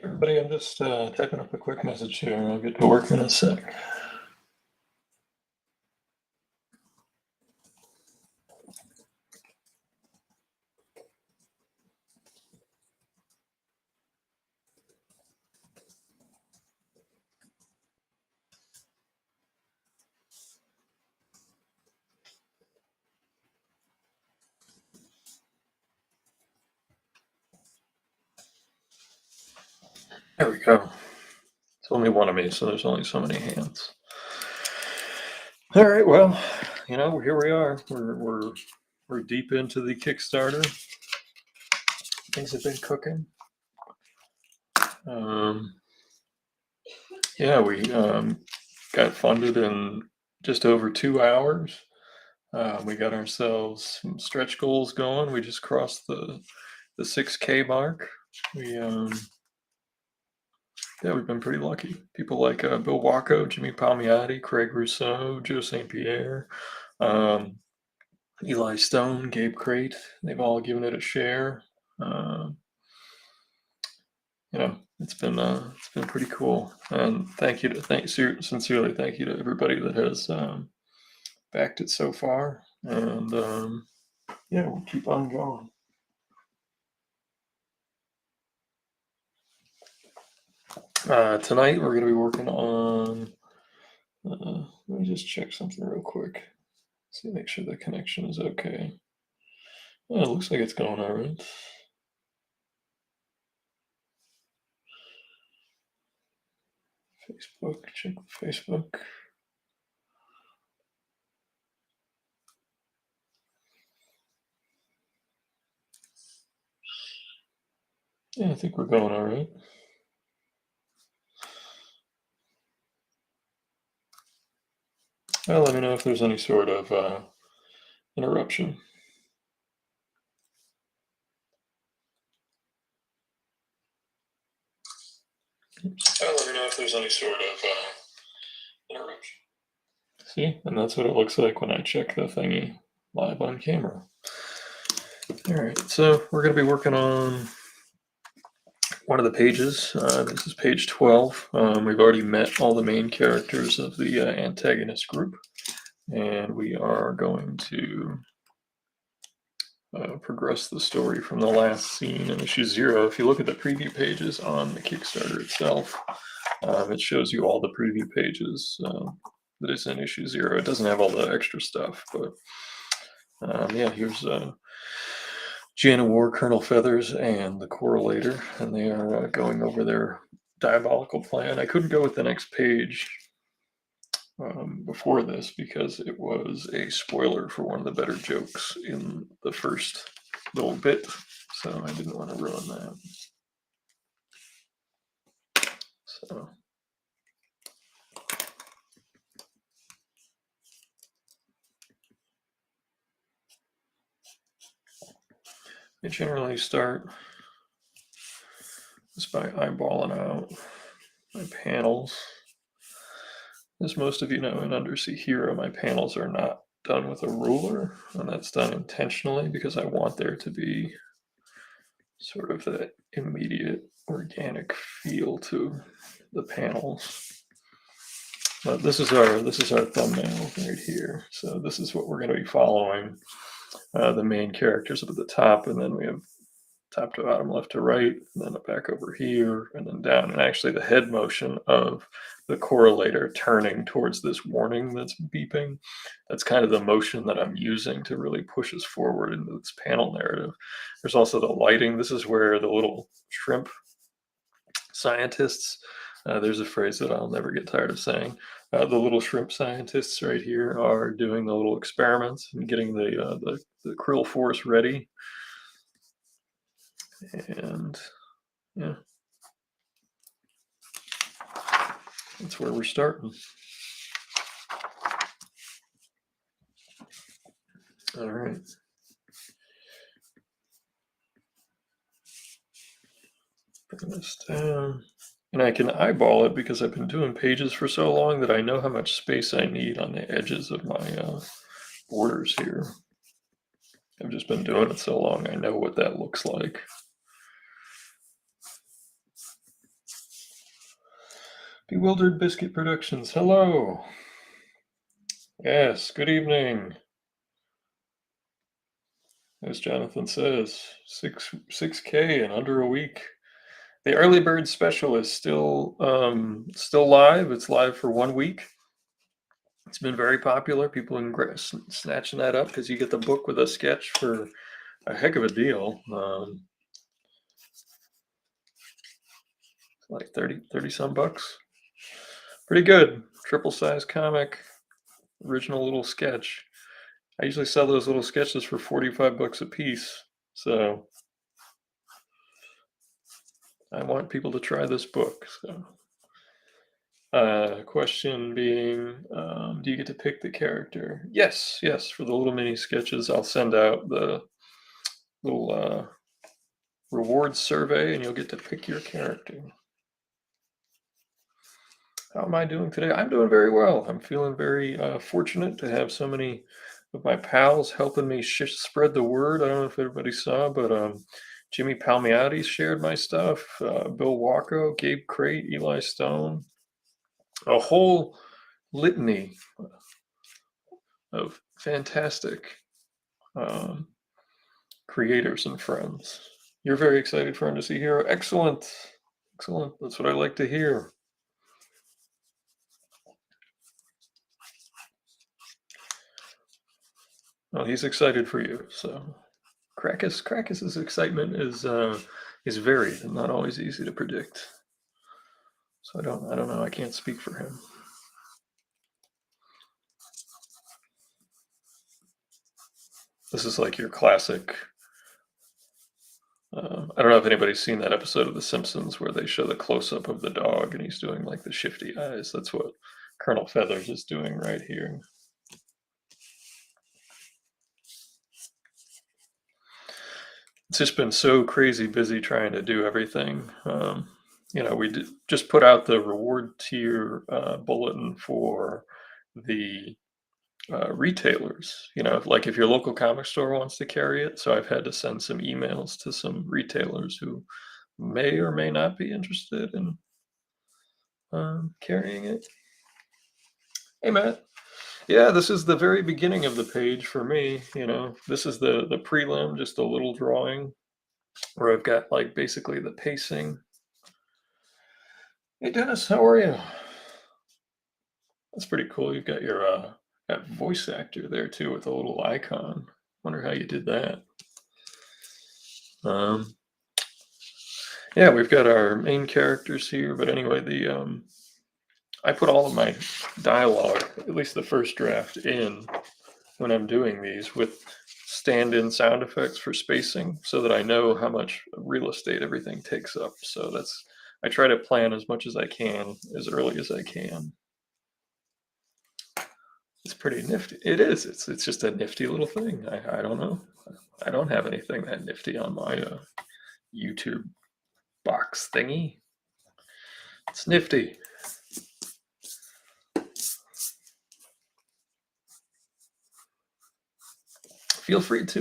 Everybody, I'm just typing up a quick message here. I'll get to work in a sec. There we go. It's only one of me, so there's only so many hands. All right, well, here we are. We're deep into the Kickstarter. Things have been cooking. Yeah, we got funded in just over 2 hours. We got ourselves some stretch goals going. We just crossed the 6K mark. We've been pretty lucky. People like Bill Wacko, Jimmy Palmiotti, Craig Rousseau, Joe St. Pierre, Eli Stone, Gabe Crate. They've all given it a share. It's been pretty cool. And sincerely thank you to everybody that has backed it so far. And we'll keep on going. Tonight we're going to be working on. Let me just check something real quick. See, make sure the connection is okay. Oh, it looks like it's going all right. Facebook, check Facebook. Yeah, I think we're going all right. Well, let me know if there's any sort of interruption. Let me know if there's any sort of interruption. See, and that's what it looks like when I check the thingy live on camera. All right, so we're going to be working on one of the pages. This is page 12. We've already met all the main characters of the antagonist group, and we are going to progress the story from the last scene in issue 0. If you look at the preview pages on the Kickstarter itself, it shows you all the preview pages that is in issue 0. It doesn't have all the extra stuff, but here's Jana War, Colonel Feathers, and the Correlator, and they are going over their diabolical plan. I couldn't go with the next page before this because it was a spoiler for one of the better jokes in the first little bit, so I didn't want to ruin that. So I generally start just by eyeballing out my panels. As most of you know, in Undersea Hero, my panels are not done with a ruler, and that's done intentionally because I want there to be sort of that immediate organic feel to the panels. But this is our thumbnail right here. So this is what we're going to be following. The main characters up at the top, and then we have top to bottom, left to right, and then back over here, and then down. And actually the head motion of the correlator turning towards this warning that's beeping, that's kind of the motion that I'm using to really push us forward into this panel narrative. There's also the lighting. This is where the little shrimp scientists, there's a phrase that I'll never get tired of saying, the little shrimp scientists right here are doing the little experiments and getting the krill force ready. And yeah, that's where we're starting. All right. Bring this down. And I can eyeball it because I've been doing pages for so long that I know how much space I need on the edges of my borders here. I've just been doing it so long, I know what that looks like. Bewildered Biscuit Productions, hello. Yes, good evening. As Jonathan says, 6K in under a week. The early bird special is still live. It's live for 1 week. It's been very popular. People are snatching that up because you get the book with a sketch for a heck of a deal. Like 30 some bucks. Pretty good. Triple size comic, original little sketch. I usually sell those little sketches for 45 bucks a piece. So I want people to try this book. So question being, do you get to pick the character? Yes, for the little mini sketches, I'll send out the little reward survey and you'll get to pick your character. How am I doing today? I'm doing very well. I'm feeling very fortunate to have so many of my pals helping me spread the word. I don't know if everybody saw, but Jimmy Palmiotti shared my stuff, Bill Walko, Gabe Crate, Eli Stone, a whole litany of fantastic creators and friends. You're very excited for Undersea Hero. Excellent. That's what I like to hear. Well, he's excited for you. So, Crackus's excitement is varied and not always easy to predict. So I don't know. I can't speak for him. This is like your classic. I don't know if anybody's seen that episode of The Simpsons where they show the close-up of the dog and he's doing like the shifty eyes. That's what Colonel Feathers is doing right here. It's just been so crazy busy trying to do everything. We just put out the reward tier bulletin for the retailers. Like if your local comic store wants to carry it. So I've had to send some emails to some retailers who may or may not be interested in carrying it. Hey, Matt. Yeah, this is the very beginning of the page for me. This is the prelim, just a little drawing where I've got like basically the pacing. Hey, Dennis, how are you? That's pretty cool. You've got your that voice actor there too with a little icon. Wonder how you did that. Yeah, we've got our main characters here, but anyway, I put all of my dialogue, at least the first draft, in when I'm doing these with stand-in sound effects for spacing so that I know how much real estate everything takes up. So I try to plan as much as I can as early as I can. It's pretty nifty. It is. It's just a nifty little thing. I don't know. I don't have anything that nifty on my YouTube box thingy. It's nifty. Feel free to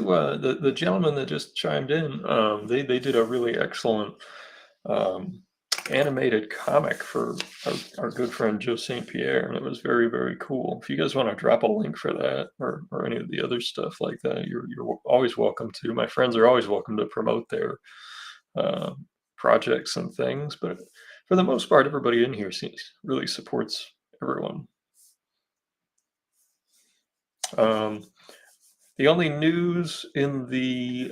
the gentleman that just chimed in. They did a really excellent animated comic for our good friend Joe St. Pierre, and it was very, very cool. If you guys want to drop a link for that or any of the other stuff like that, you're always welcome to. My friends are always welcome to promote their projects and things, but for the most part, everybody in here really supports everyone. The only news in the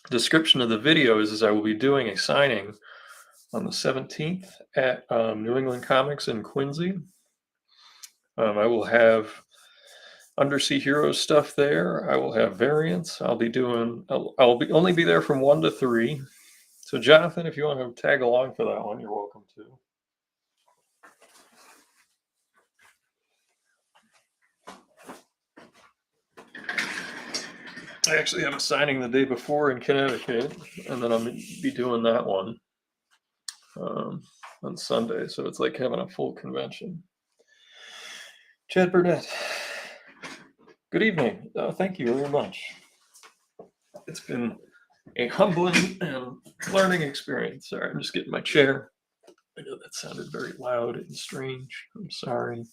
description of the video is I will be doing a signing on the 17th at New England Comics in Quincy. I will have Undersea Hero stuff there. I will have variants. I'll only be there from 1 to 3. So Jonathan, if you want to tag along for that one, you're welcome to. I actually have a signing the day before in Connecticut, and then I'll be doing that one on Sunday. So it's like having a full convention. Chad Burnett, good evening. Thank you very much. It's been a humbling and learning experience. Sorry, I'm just getting my chair. I know that sounded very loud and strange. I'm sorry.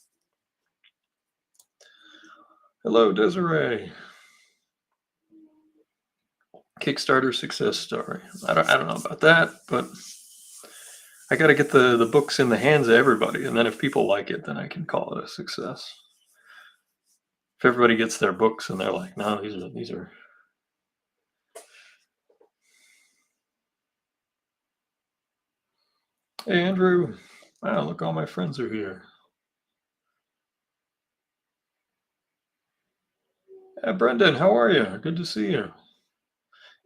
Hello, Desiree. Kickstarter success story. I don't know about that, but I got to get the books in the hands of everybody, and then if people like it, then I can call it a success. If everybody gets their books and they're like, no, these are. Hey, Andrew. Wow, look, all my friends are here. Brendan, how are you? Good to see you.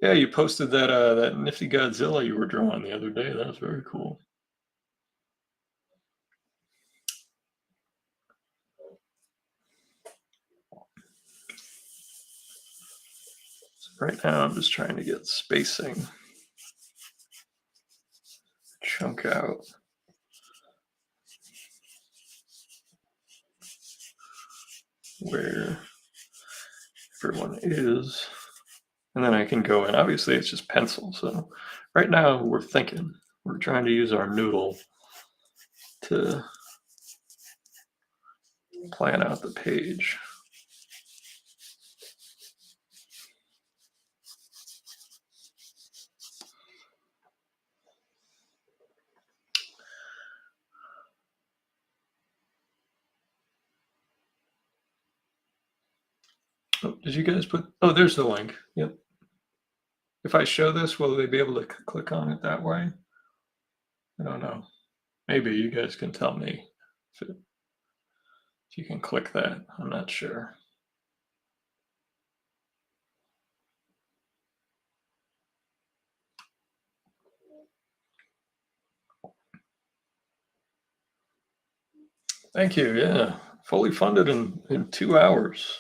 Yeah, you posted that nifty Godzilla you were drawing the other day. That was very cool. So right now, I'm just trying to get spacing, chunk out where everyone is, and then I can go in. Obviously, it's just pencil. So right now, we're trying to use our noodle to plan out the page. Oh, did you guys put? Oh, there's the link. Yep. If I show this, will they be able to click on it that way? I don't know. Maybe you guys can tell me if you can click that. I'm not sure. Thank you. Yeah, fully funded in 2 hours.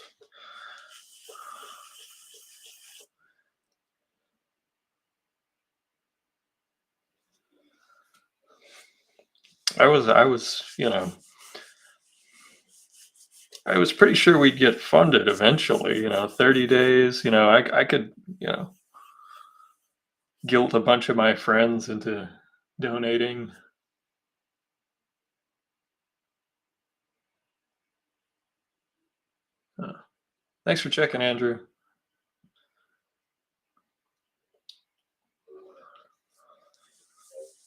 I was, I was pretty sure we'd get funded eventually. 30 days. I could, guilt a bunch of my friends into donating. Uh, Thanks for checking, Andrew.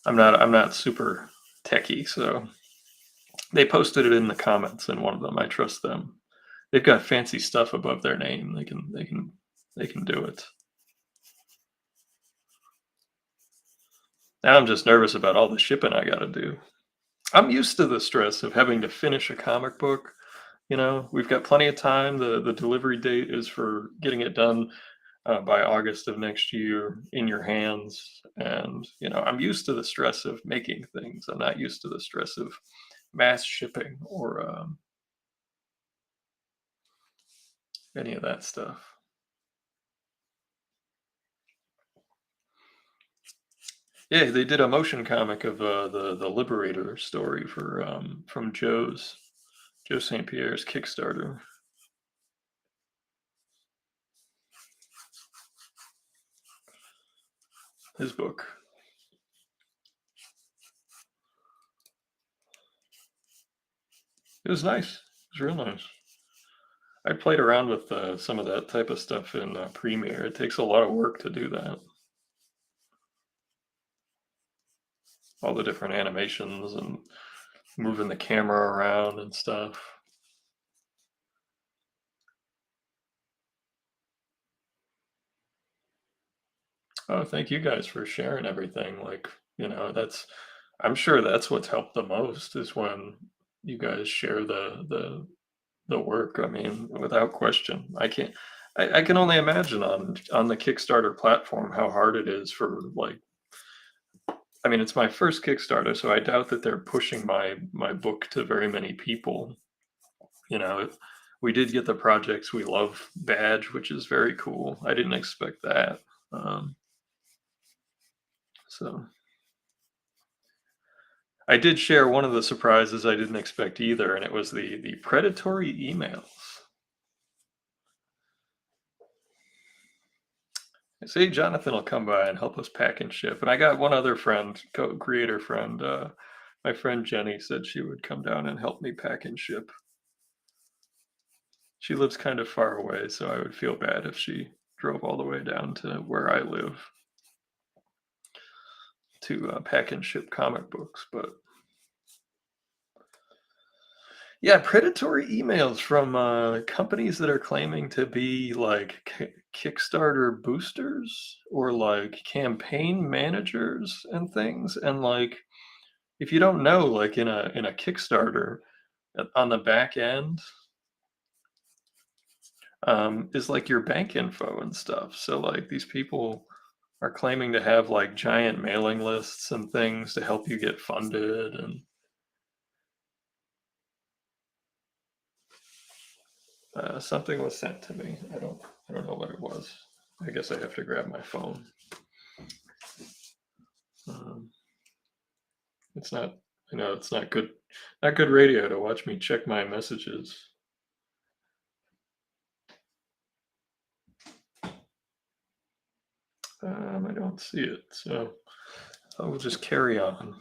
I'm not super techie, so they posted it in the comments in one of them. I trust them. They've got fancy stuff above their name. They can do it. Now I'm just nervous about all the shipping I got to do. I'm used to the stress of having to finish a comic book. We've got plenty of time. The delivery date is for getting it done by August of next year in your hands. And I'm used to the stress of making things. I'm not used to the stress of mass shipping or any of that stuff. Yeah, they did a motion comic of the Liberator story for from Joe St. Pierre's Kickstarter. His book. It was nice. It was real nice. I played around with some of that type of stuff in Premiere. It takes a lot of work to do that. All the different animations and moving the camera around and stuff. Oh, thank you guys for sharing everything. Like, I'm sure that's what's helped the most is when you guys share the work. I mean, without question. I can only imagine on the Kickstarter platform how hard it is for like I mean, it's my first Kickstarter, so I doubt that they're pushing my book to very many people. You know, we did get the Projects We Love badge, which is very cool. I didn't expect that. Um, so I did share one of the surprises I didn't expect either, and it was the predatory emails. See, Jonathan will come by and help us pack and ship. And I got one other friend, co-creator friend, My friend Jenny said she would come down and help me pack and ship. She lives kind of far away, so I would feel bad if she drove all the way down to where I live to pack and ship comic books. But yeah, predatory emails from companies that are claiming to be like Kickstarter boosters or like campaign managers and things. And like, if you don't know, like in a Kickstarter, on the back end is like your bank info and stuff. So like these people are claiming to have like giant mailing lists and things to help you get funded. And something was sent to me. I don't know what it was. I guess I have to grab my phone. Um, it's not. I know it's not good. Not good radio to watch me check my messages. I don't see it, so I will just carry on.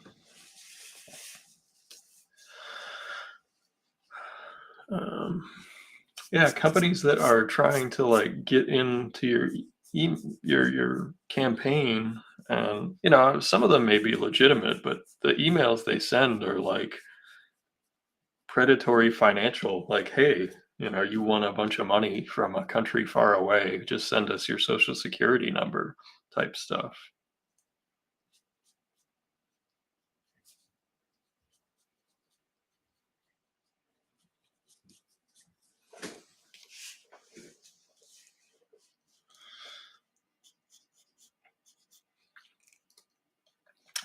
Yeah, companies that are trying to like get into your campaign, and some of them may be legitimate, but the emails they send are like predatory financial, like, hey, you want a bunch of money from a country far away, just send us your social security number type stuff.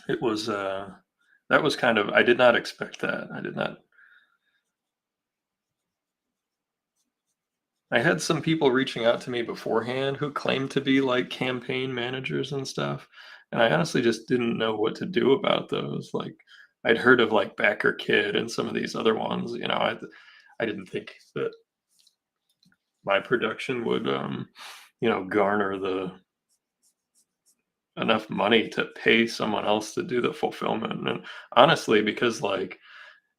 It was that was kind of, I did not expect that. I had some people reaching out to me beforehand who claimed to be like campaign managers and stuff, and I honestly just didn't know what to do about those. Like, I'd heard of like Backer Kid and some of these other ones. I didn't think that my production would garner the enough money to pay someone else to do the fulfillment. And honestly, because like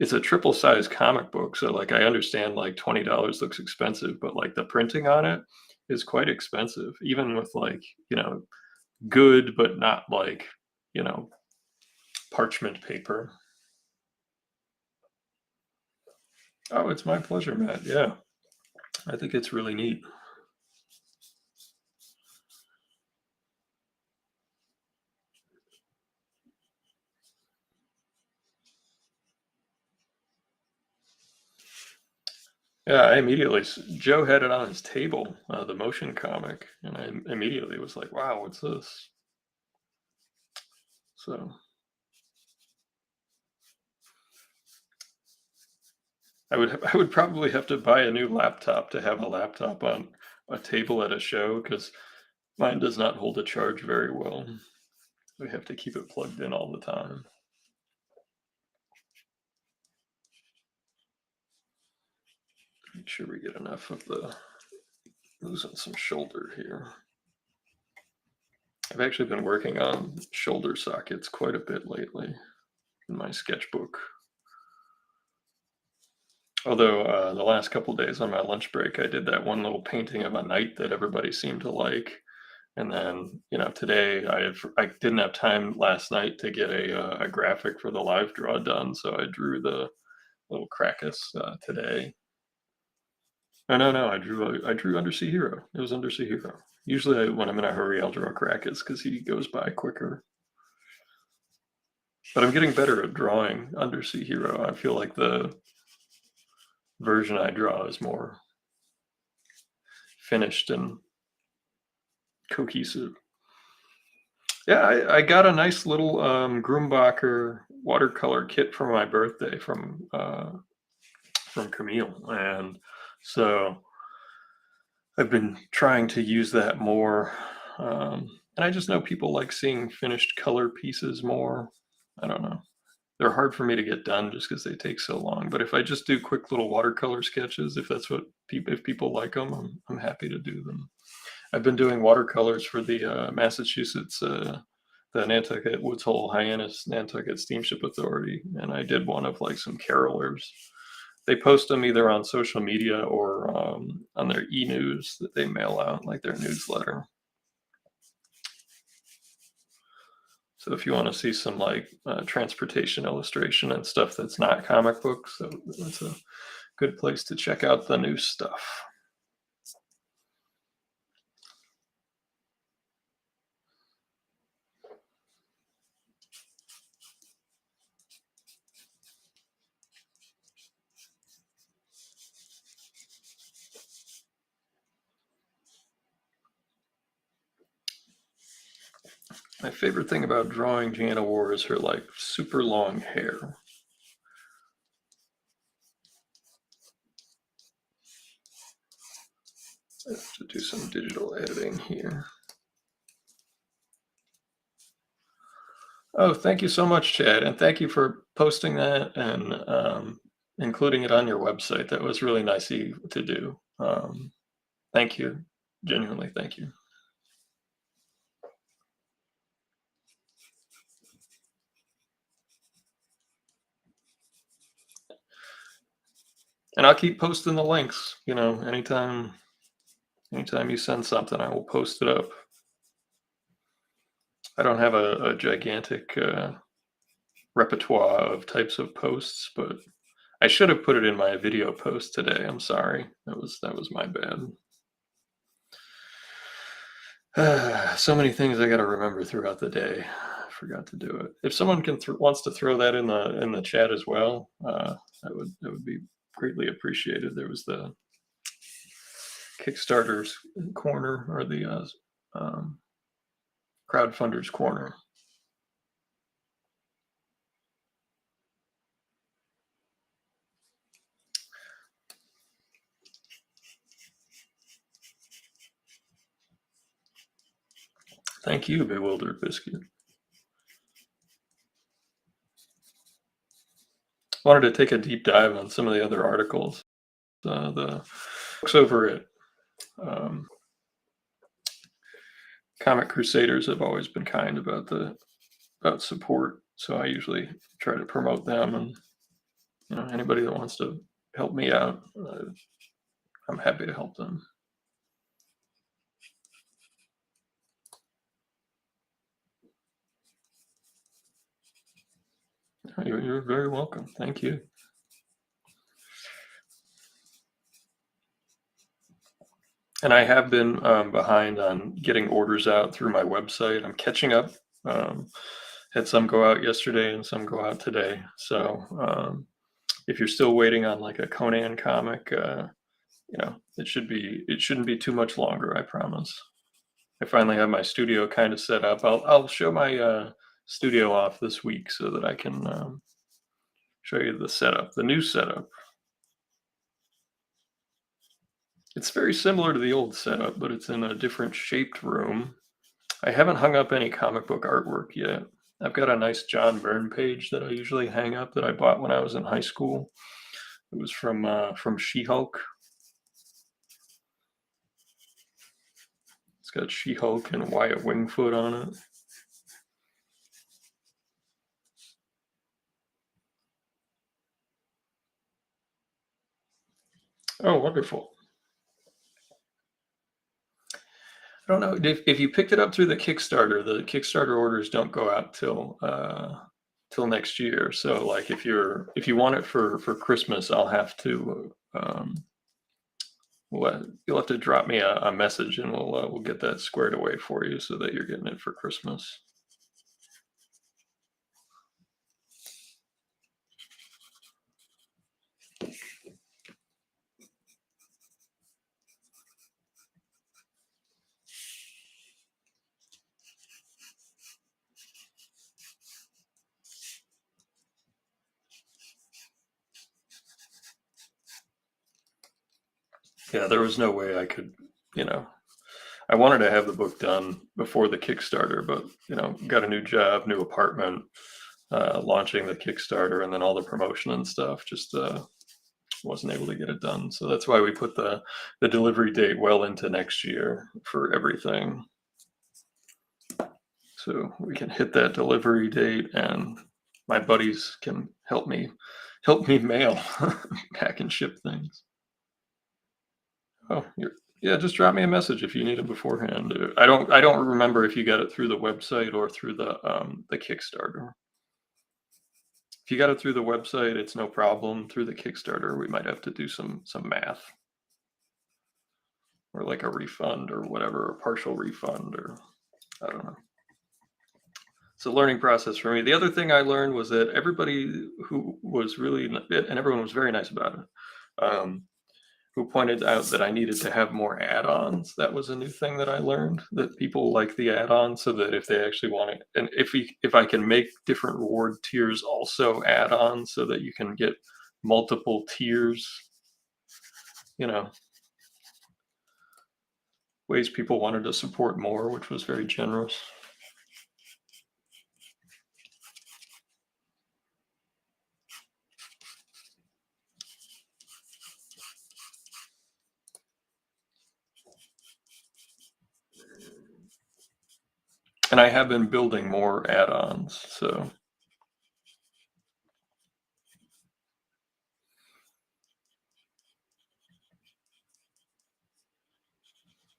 it's a triple size comic book, so like I understand like $20 looks expensive, but like the printing on it is quite expensive, even with like, good but not like, you know, parchment paper. Oh, it's my pleasure, Matt. Yeah. I think it's really neat. Yeah, Joe had it on his table, the motion comic, and I immediately was like, wow, what's this? So I would probably have to buy a new laptop to have a laptop on a table at a show, because mine does not hold a charge very well. We have to keep it plugged in all the time. Make sure we get enough of the, losing some shoulder here. I've actually been working on shoulder sockets quite a bit lately in my sketchbook. Although the last couple days on my lunch break, I did that one little painting of a knight that everybody seemed to like. And then, today I didn't have time last night to get a graphic for the live draw done, so I drew the little Krakus today. No, I drew Undersea Hero. It was Undersea Hero. Usually, when I'm in a hurry, I'll draw Krakus because he goes by quicker. But I'm getting better at drawing Undersea Hero. I feel like the version I draw is more finished and cohesive. Yeah, I got a nice little Grumbacher watercolor kit for my birthday from Camille, and so I've been trying to use that more. And I just know people like seeing finished color pieces more. I don't know. They're hard for me to get done just because they take so long. But if I just do quick little watercolor sketches, if that's what if people like them, I'm happy to do them. I've been doing watercolors for the Massachusetts the Nantucket Woods Hole Hyannis Nantucket Steamship Authority, and I did one of like some carolers. They post them either on social media or on their e-news that they mail out, like their newsletter. So if you want to see some like transportation illustration and stuff that's not comic books, so that's a good place to check out the new stuff. My favorite thing about drawing Jana War is her like super long hair. I have to do some digital editing here. Oh, thank you so much, Chad, and thank you for posting that and including it on your website. That was really nice of you to do. Thank you, genuinely, thank you. And I'll keep posting the links. You know, anytime you send something, I will post it up. I don't have a gigantic repertoire of types of posts, but I should have put it in my video post today. I'm sorry. That was my bad. So many things I got to remember throughout the day. I forgot to do it. If someone wants to throw that in the chat as well, that would be greatly appreciated. There was the Kickstarter's corner or the crowdfunders corner. Thank you, Bewildered Biscuit. Wanted to take a deep dive on some of the other articles. The folks over at Comic Crusaders have always been kind about support, so I usually try to promote them, and you know, anybody that wants to help me out, I'm happy to help them. You're very welcome. Thank you. And I have been behind on getting orders out through my website. I'm catching up. Had some go out yesterday and some go out today. So if you're still waiting on like a Conan comic, you know, it shouldn't be too much longer, I promise. I finally have my studio kind of set up. I'll show my studio off this week so that I can show you the setup, the new setup. It's very similar to the old setup, but it's in a different shaped room. I haven't hung up any comic book artwork yet. I've got a nice John Byrne page that I usually hang up that I bought when I was in high school. It was from She-Hulk. It's got She-Hulk and Wyatt Wingfoot on it. Oh, wonderful. I don't know if you picked it up through the Kickstarter orders don't go out till next year. So like if you want it for Christmas, I'll have to you'll have to drop me a message and we'll get that squared away for you so that you're getting it for Christmas. Yeah, there was no way I could, you know, I wanted to have the book done before the Kickstarter, but you know, got a new job, new apartment, launching the Kickstarter, and then all the promotion and stuff. Just wasn't able to get it done. So that's why we put the delivery date well into next year for everything. so we can hit that delivery date, and my buddies can help me mail, pack and ship things. Oh, yeah, just drop me a message if you need it beforehand. I don't remember if you got it through the website or through the Kickstarter. If you got it through the website, it's no problem. Through the Kickstarter, we might have to do some math, or like a refund or whatever, a partial refund, or I don't know. It's a learning process for me. The other thing I learned was that everybody who was really, and everyone was very nice about it, who pointed out that I needed to have more add-ons. That was a new thing that I learned, that people like the add-ons, so that if they actually want it, and if I can make different reward tiers also add-ons, so that you can get multiple tiers, you know, ways people wanted to support more, which was very generous. And I have been building more add-ons, so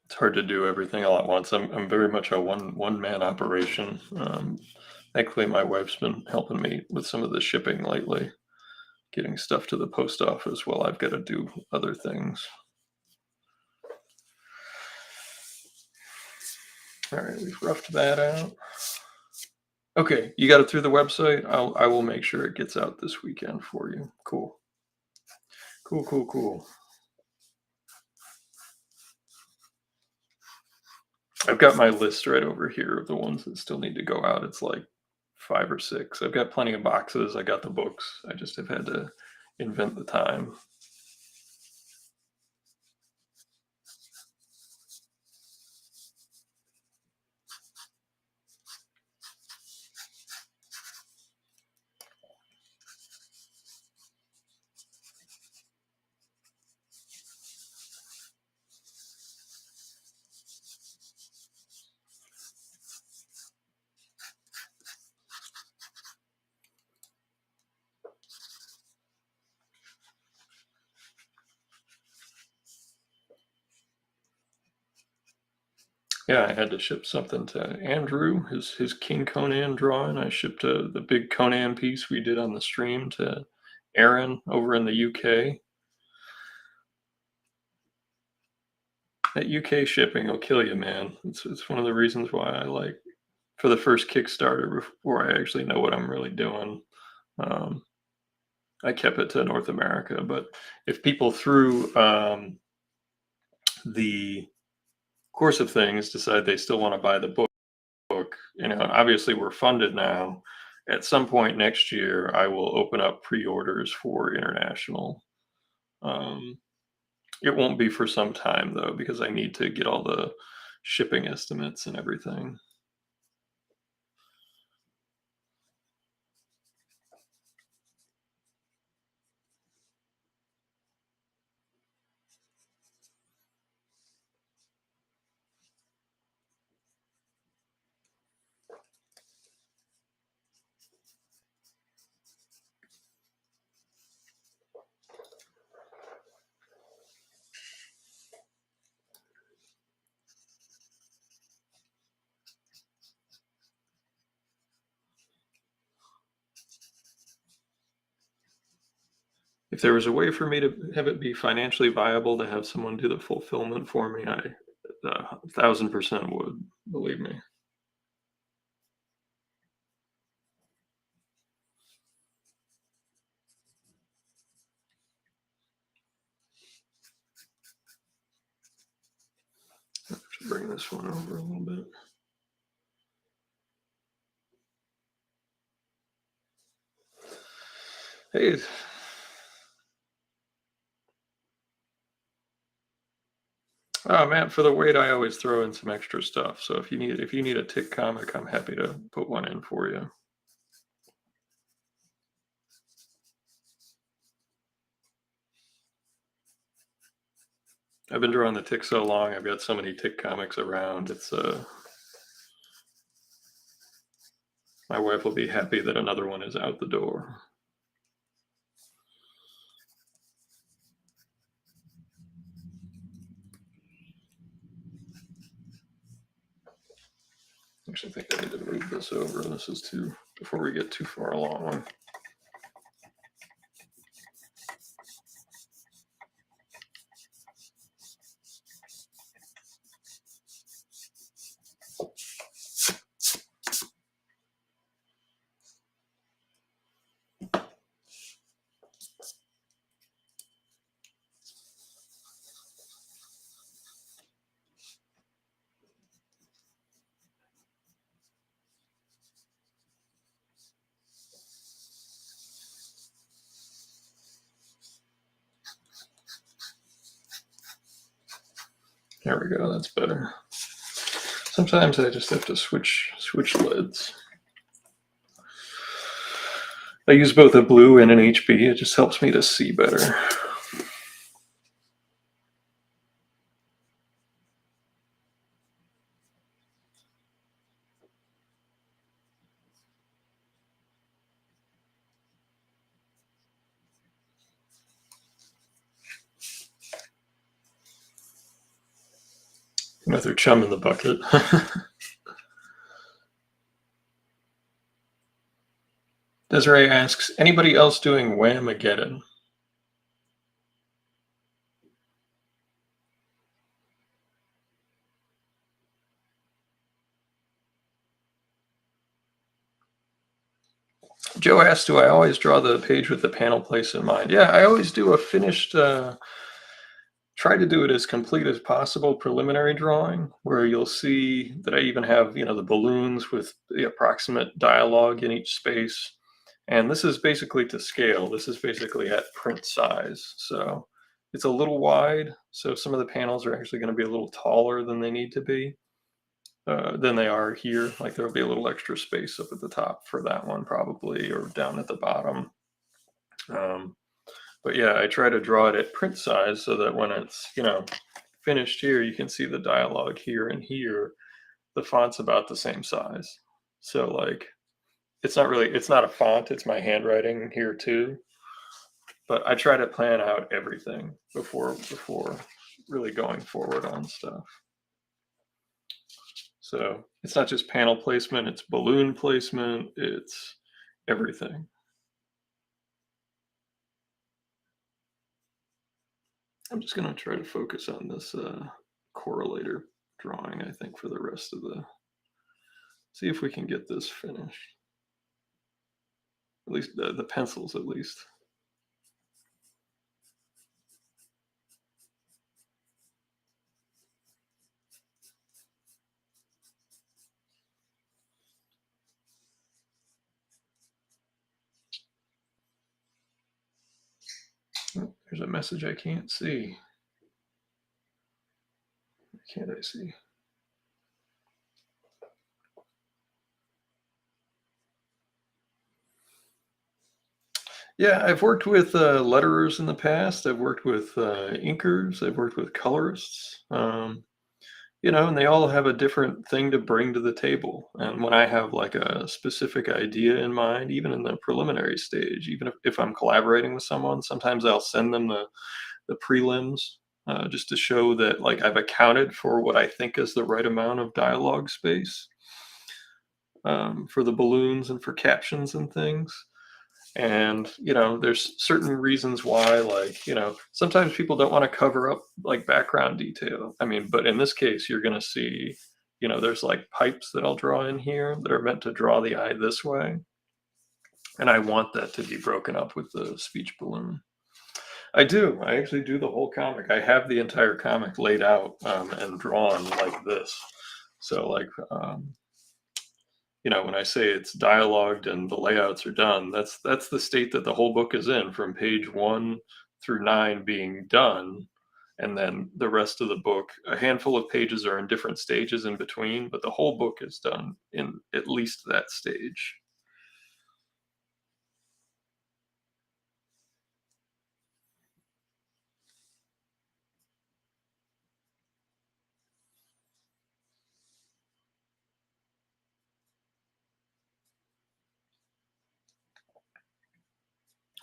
it's hard to do everything all at once. I'm very much a one man operation. Thankfully, my wife's been helping me with some of the shipping lately, getting stuff to the post office while I've got to do other things. All right, we've roughed that out. Okay, you got it through the website. I will make sure it gets out this weekend for you. Cool. Cool, cool, cool. I've got my list right over here of the ones that still need to go out. It's like 5 or 6. I've got plenty of boxes. I got the books. I just have had to invent the time. Yeah, I had to ship something to Andrew, his King Conan drawing. I shipped the big Conan piece we did on the stream to Aaron over in the UK. That UK shipping will kill you, man. It's one of the reasons why I like, for the first Kickstarter, before I actually know what I'm really doing, um, I kept it to North America. But if people through the course of things decide they still want to buy the book, obviously we're funded now. At some point next year, I will open up pre-orders for international. Um, it won't be for some time though, because I need to get all the shipping estimates and everything. If there was a way for me to have it be financially viable to have someone do the fulfillment for me, I 1,000% would, believe me. I have to bring this one over a little bit. Hey, oh man, for the weight, I always throw in some extra stuff. So if you need a tick comic, I'm happy to put one in for you. I've been drawing the tick so long. I've got so many tick comics around. It's My wife will be happy that another one is out the door. Actually, I think I need to move this over. This is too, before we get too far along. There we go, that's better. Sometimes I just have to switch lids. I use both a blue and an HB. It just helps me to see better. Another chum in the bucket. Desiree asks, anybody else doing Whamageddon? Joe asked, do I always draw the page with the panel place in mind? Yeah, I always do a finished, try to do it as complete as possible preliminary drawing, where you'll see that I even have, the balloons with the approximate dialogue in each space. And this is basically to scale. This is basically at print size. So it's a little wide. So some of the panels are actually going to be a little taller than they need to be, than they are here. Like there'll be a little extra space up at the top for that one probably, or down at the bottom. But yeah, I try to draw it at print size so that when it's, finished here, you can see the dialogue here and here. The font's about the same size. So like, it's not a font, it's my handwriting here too. But I try to plan out everything before really going forward on stuff. So it's not just panel placement, it's balloon placement, it's everything. I'm just going to try to focus on this correlator drawing, I think, for the rest of the... See if we can get this finished. At least the pencils, at least. Oh, there's a message I can't see. Why can't I see? Yeah, I've worked with letterers in the past. I've worked with inkers. I've worked with colorists. And they all have a different thing to bring to the table. And when I have like a specific idea in mind, even in the preliminary stage, even if I'm collaborating with someone, sometimes I'll send them the prelims just to show that like I've accounted for what I think is the right amount of dialogue space for the balloons and for captions and things. And there's certain reasons why, like, sometimes people don't want to cover up like background detail. I mean, but in this case you're going to see, there's like pipes that I'll draw in here that are meant to draw the eye this way, and I want that to be broken up with the speech balloon. I actually do the whole comic. I have the entire comic laid out and drawn like this. So like when I say it's dialogued and the layouts are done, that's the state that the whole book is in, from page 1 through 9 being done. And then the rest of the book, a handful of pages are in different stages in between, but the whole book is done in at least that stage.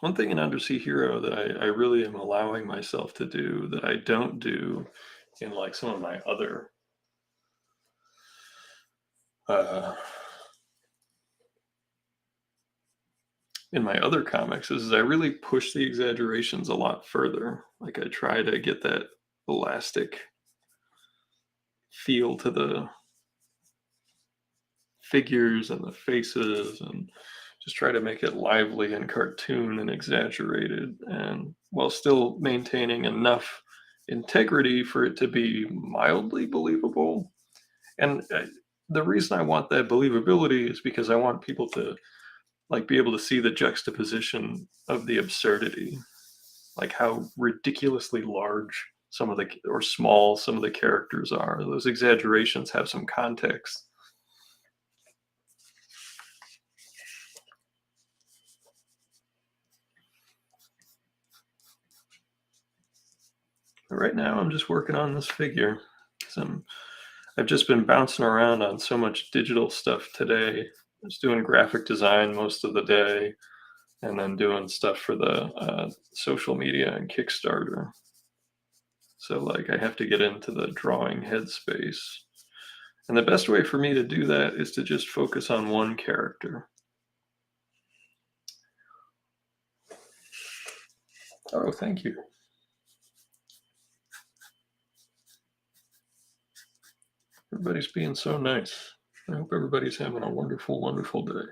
One thing in Undersea Hero that I really am allowing myself to do that I don't do in like some of my other uh, comics is I really push the exaggerations a lot further. Like I try to get that elastic feel to the figures and the faces and just try to make it lively and cartoon and exaggerated and while still maintaining enough integrity for it to be mildly believable. And the reason I want that believability is because I want people to like be able to see the juxtaposition of the absurdity, like how ridiculously large some of the or small some of the characters are. Those exaggerations have some context. But right now, I'm just working on this figure because I've just been bouncing around on so much digital stuff today. I was doing graphic design most of the day, and then doing stuff for the social media and Kickstarter. So like, I have to get into the drawing headspace, and the best way for me to do that is to just focus on one character. Oh, thank you. Everybody's being so nice. I hope everybody's having a wonderful, wonderful day.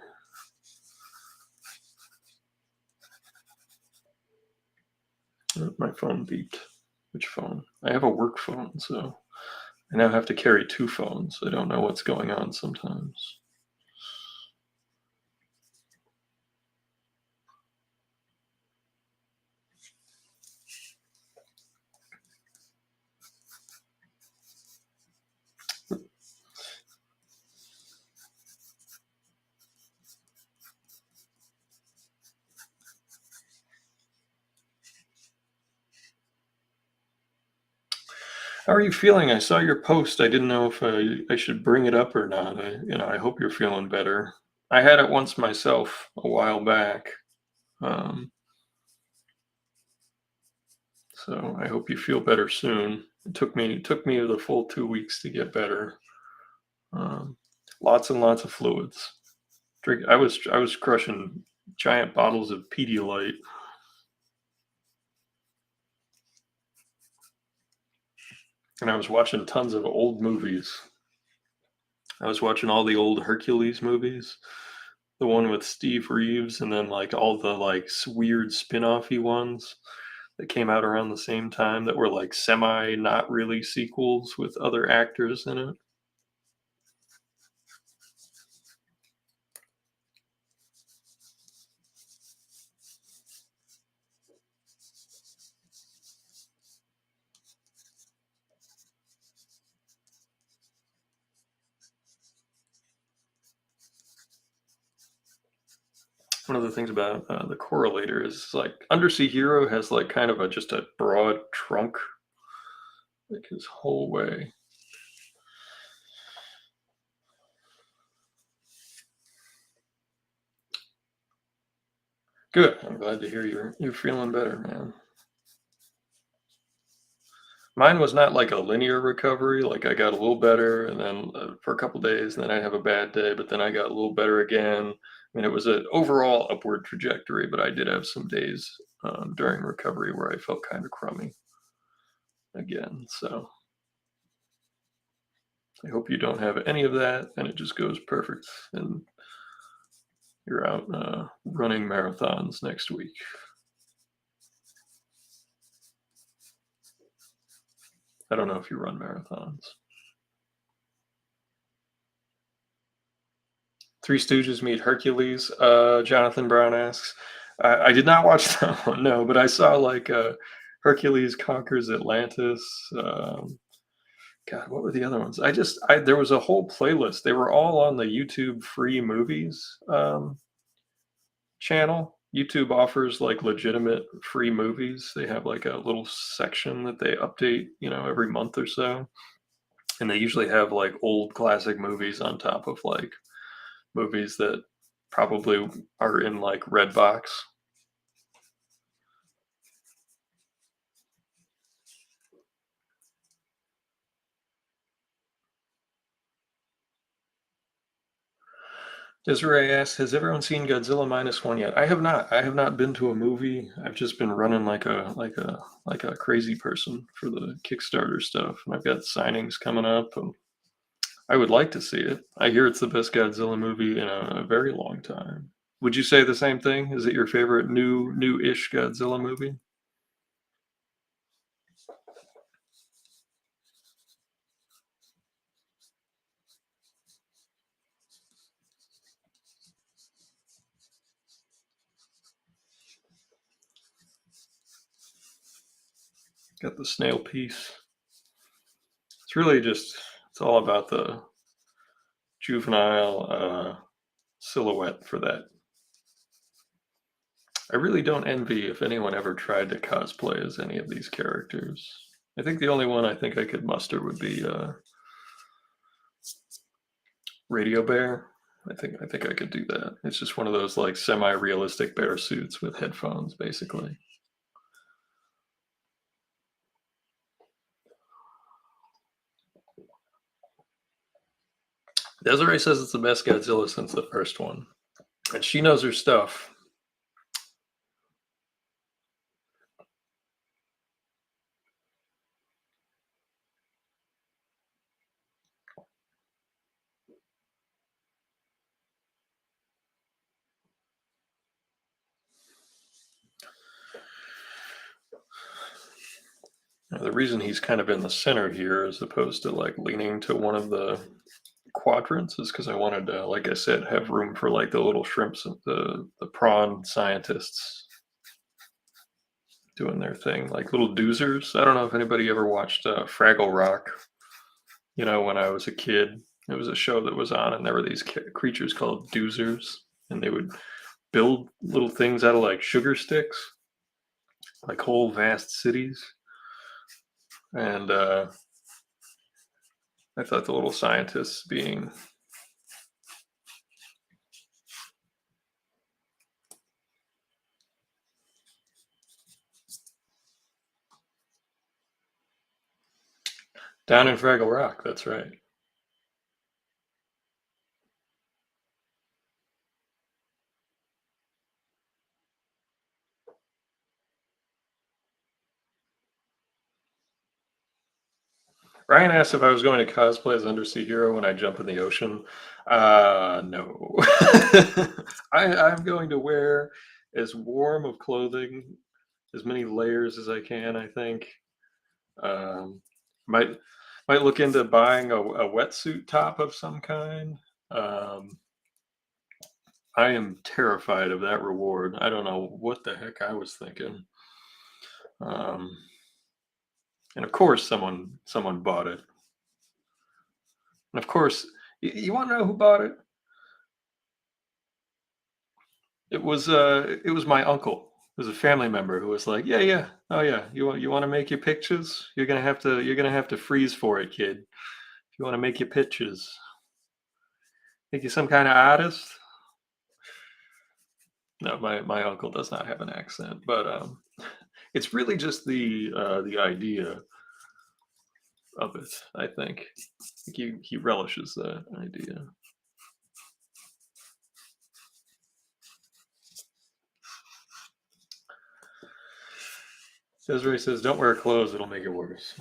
Oh, my phone beeped. Which phone? I have a work phone, so I now have to carry two phones. I don't know what's going on sometimes. How are you feeling? I saw your post. I didn't know if I should bring it up or not. I hope you're feeling better. I had it once myself a while back, um, so I hope you feel better soon. It took me the full 2 weeks to get better. Um, Lots and lots of fluids. I was crushing giant bottles of Pedialyte. And I was watching tons of old movies. I was watching all the old Hercules movies, the one with Steve Reeves, and then like all the like weird spin-offy ones that came out around the same time that were like semi not really sequels with other actors in it. One of the things about the correlator is like Undersea Hero has like kind of a just a broad trunk, like his whole way. Good. I'm glad to hear you're feeling better, man. Mine was not like a linear recovery. Like I got a little better, and then for a couple days, and then I have a bad day, but then I got a little better again. I mean, it was an overall upward trajectory, but I did have some days during recovery where I felt kind of crummy again. So I hope you don't have any of that, and it just goes perfect, and you're out running marathons next week. I don't know if you run marathons. Three Stooges meet Hercules. Jonathan Brown asks. I did not watch that one, no, but I saw like Hercules conquers Atlantis. God, what were the other ones? There was a whole playlist. They were all on the YouTube free movies channel. YouTube offers like legitimate free movies. They have like a little section that they update, every month or so, and they usually have like old classic movies on top of like movies that probably are in like Redbox. Desiree asks, "Has everyone seen Godzilla minus one yet?" I have not. I have not been to a movie. I've just been running like a crazy person for the Kickstarter stuff, and I've got signings coming up, and I would like to see it. I hear it's the best Godzilla movie in a very long time. Would you say the same thing? Is it your favorite new-ish Godzilla movie? Got the snail piece. It's really just it's all about the juvenile silhouette for that. I really don't envy if anyone ever tried to cosplay as any of these characters. I think the only one I think I could muster would be Radio Bear. I think I could do that. It's just one of those like semi-realistic bear suits with headphones, basically. Desiree says it's the best Godzilla since the first one, and she knows her stuff. The reason he's kind of in the center here, as opposed to like leaning to one of the quadrants, is because I wanted to, like I said, have room for like the little shrimps and the prawn scientists doing their thing, like little doozers. I don't know if anybody ever watched Fraggle Rock. When I was a kid, it was a show that was on, and there were these creatures called doozers, and they would build little things out of like sugar sticks, like whole vast cities. And I thought the little scientists being down in Fraggle Rock, that's right. Ryan asked if I was going to cosplay as Undersea Hero when I jump in the ocean. No. I'm going to wear as warm of clothing, as many layers as I can, I think. Um, might might look into buying a wetsuit top of some kind. Um, I am terrified of that reward. I don't know what the heck I was thinking. Um, and of course, someone bought it. And of course, you want to know who bought it? It was my uncle. It was a family member who was like, "Yeah, yeah, oh yeah, you want to make your pictures? You're gonna have to freeze for it, kid. If you want to make your pictures, think you're some kind of artist." No, my uncle does not have an accent, but it's really just the idea of it. I think he relishes that idea. Desiree says, "Don't wear clothes; it'll make it worse."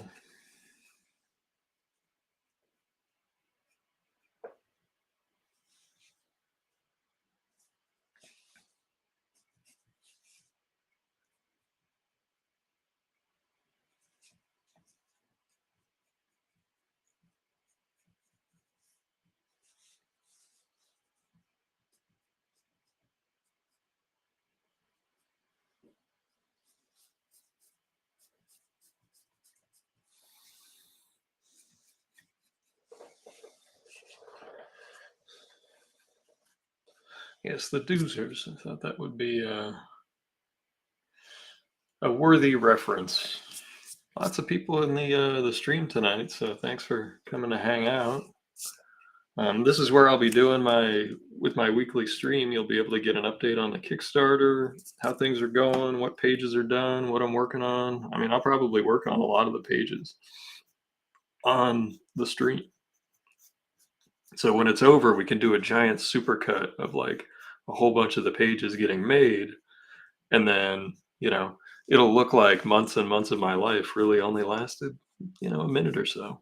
Yes, the Doozers. I thought that would be a worthy reference. Lots of people in the stream tonight, so thanks for coming to hang out. This is where I'll be doing my weekly stream. You'll be able to get an update on the Kickstarter, how things are going, what pages are done, what I'm working on. I mean, I'll probably work on a lot of the pages on the stream. So when it's over, we can do a giant supercut of like a whole bunch of the pages getting made, and then, it'll look like months and months of my life really only lasted, a minute or so.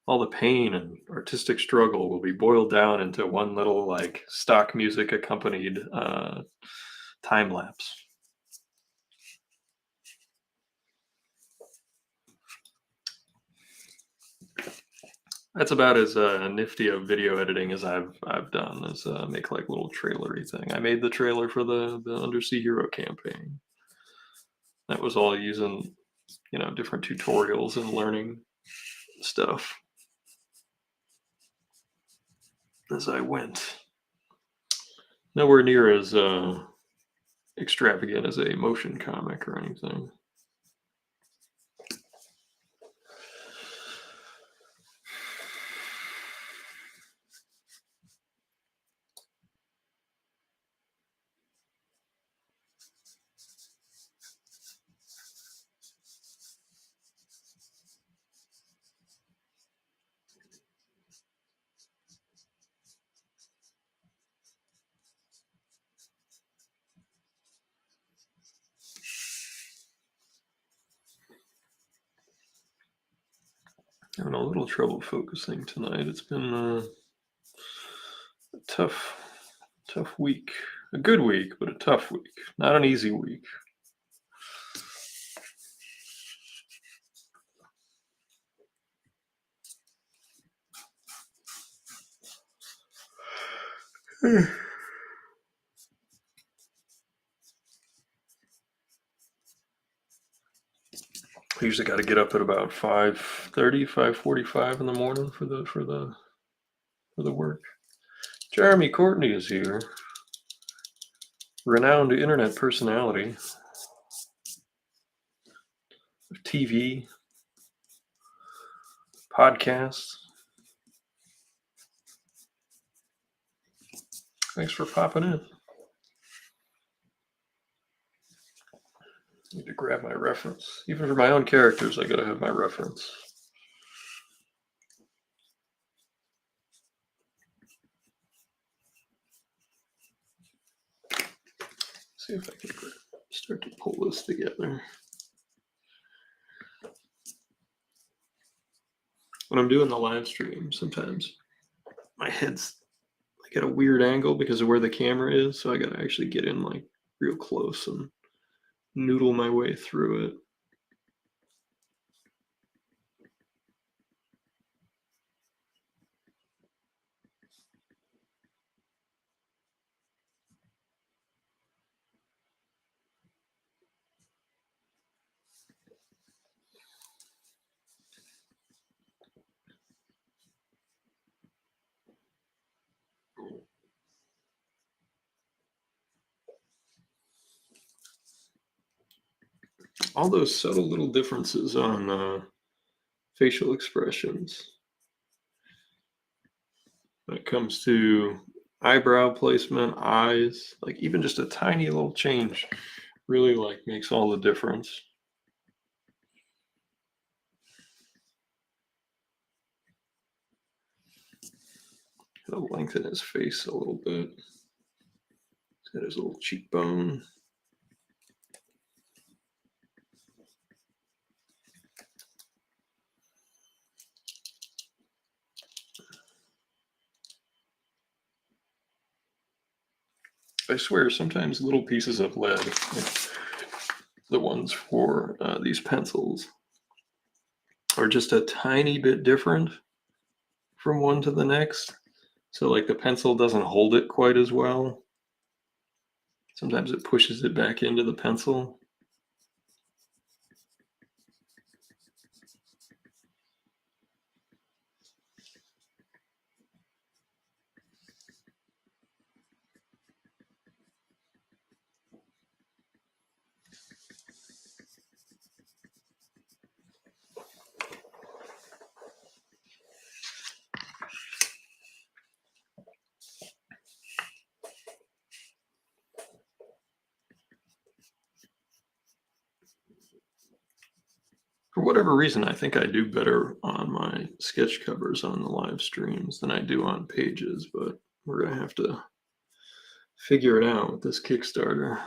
All the pain and artistic struggle will be boiled down into one little like stock music accompanied time lapse. That's about as nifty of video editing as I've done. Is make like little trailery thing. I made the trailer for the Undersea Hero campaign. That was all using different tutorials and learning stuff as I went. Nowhere near as extravagant as a motion comic or anything. Having a little trouble focusing tonight. It's been a tough week. A good week, but a tough week. Not an easy week. I usually got to get up at about 5:30, 5:45 in the morning for the work. Jeremy Courtney is here. Renowned internet personality of TV, podcasts. Thanks for popping in. Need to grab my reference. Even for my own characters, I gotta have my reference. See if I can start to pull this together. When I'm doing the live stream, sometimes my head's like at a weird angle because of where the camera is, so I gotta actually get in like real close and noodle my way through it. All those subtle little differences on facial expressions when it comes to eyebrow placement, eyes, like even just a tiny little change really like makes all the difference. He'll lengthen his face a little bit. He's got his little cheekbone. I swear, sometimes little pieces of lead, like the ones for these pencils, are just a tiny bit different from one to the next. So like the pencil doesn't hold it quite as well. Sometimes it pushes it back into the pencil. For whatever reason, I think I do better on my sketch covers on the live streams than I do on pages, but we're gonna have to figure it out with this Kickstarter.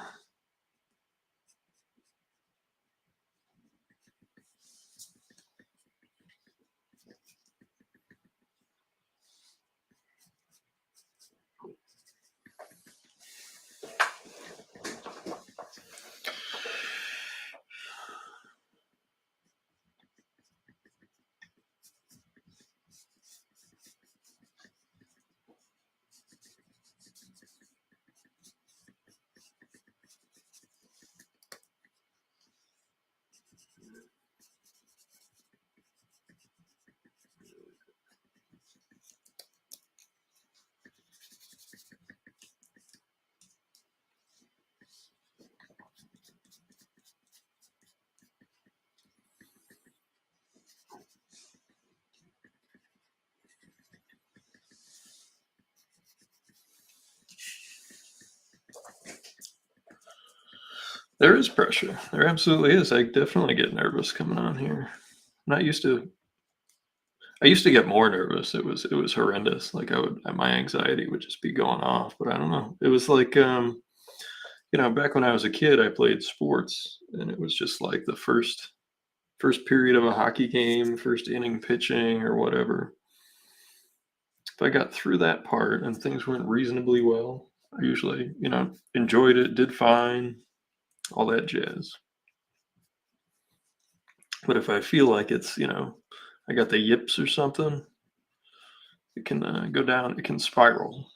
There is pressure. There absolutely is. I definitely get nervous coming on here. I'm not used to. I used to get more nervous. It was horrendous. Like my anxiety would just be going off. But I don't know. It was like back when I was a kid, I played sports, and it was just like the first period of a hockey game, first inning pitching or whatever. If I got through that part and things went reasonably well, I usually enjoyed it, did fine, all that jazz. But if I feel like I got the yips or something, it can go down. It can spiral.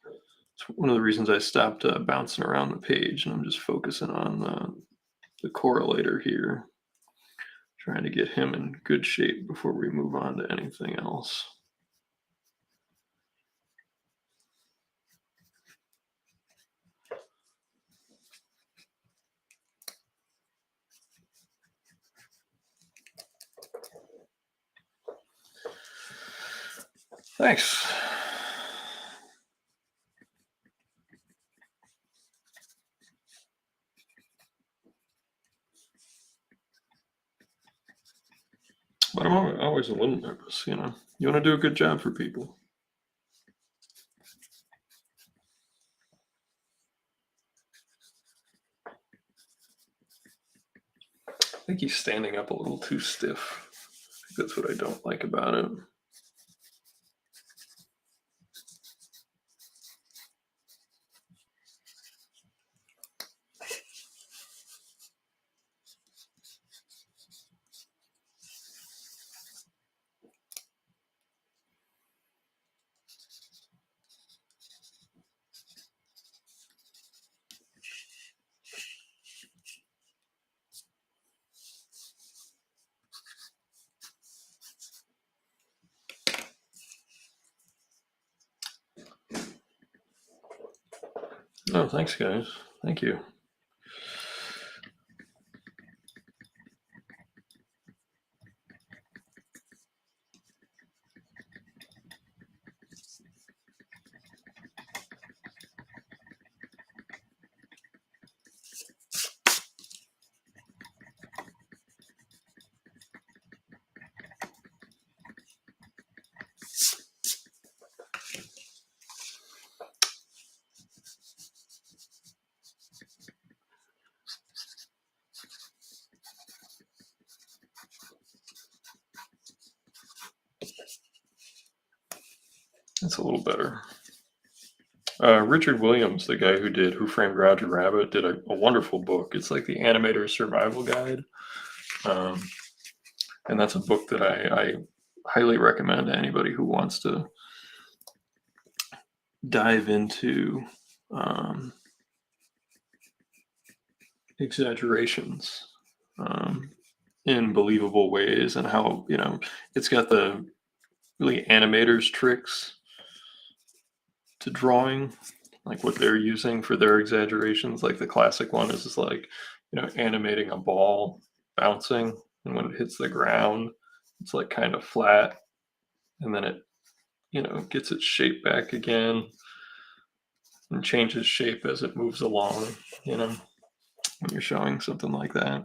It's one of the reasons I stopped bouncing around the page, and I'm just focusing on the correlator here, trying to get him in good shape before we move on to anything else. Thanks. But I'm always a little nervous. You want to do a good job for people. I think he's standing up a little too stiff. I think that's what I don't like about it. Oh, thanks, guys. Thank you. That's a little better. Richard Williams, the guy who did Who Framed Roger Rabbit, did a wonderful book. It's like the animator's survival guide. And that's a book that I highly recommend to anybody who wants to dive into exaggerations in believable ways, and how it's got the really animators tricks to drawing, like what they're using for their exaggerations. Like the classic one is just like animating a ball bouncing, and when it hits the ground it's like kind of flat, and then it gets its shape back again and changes shape as it moves along, when you're showing something like that.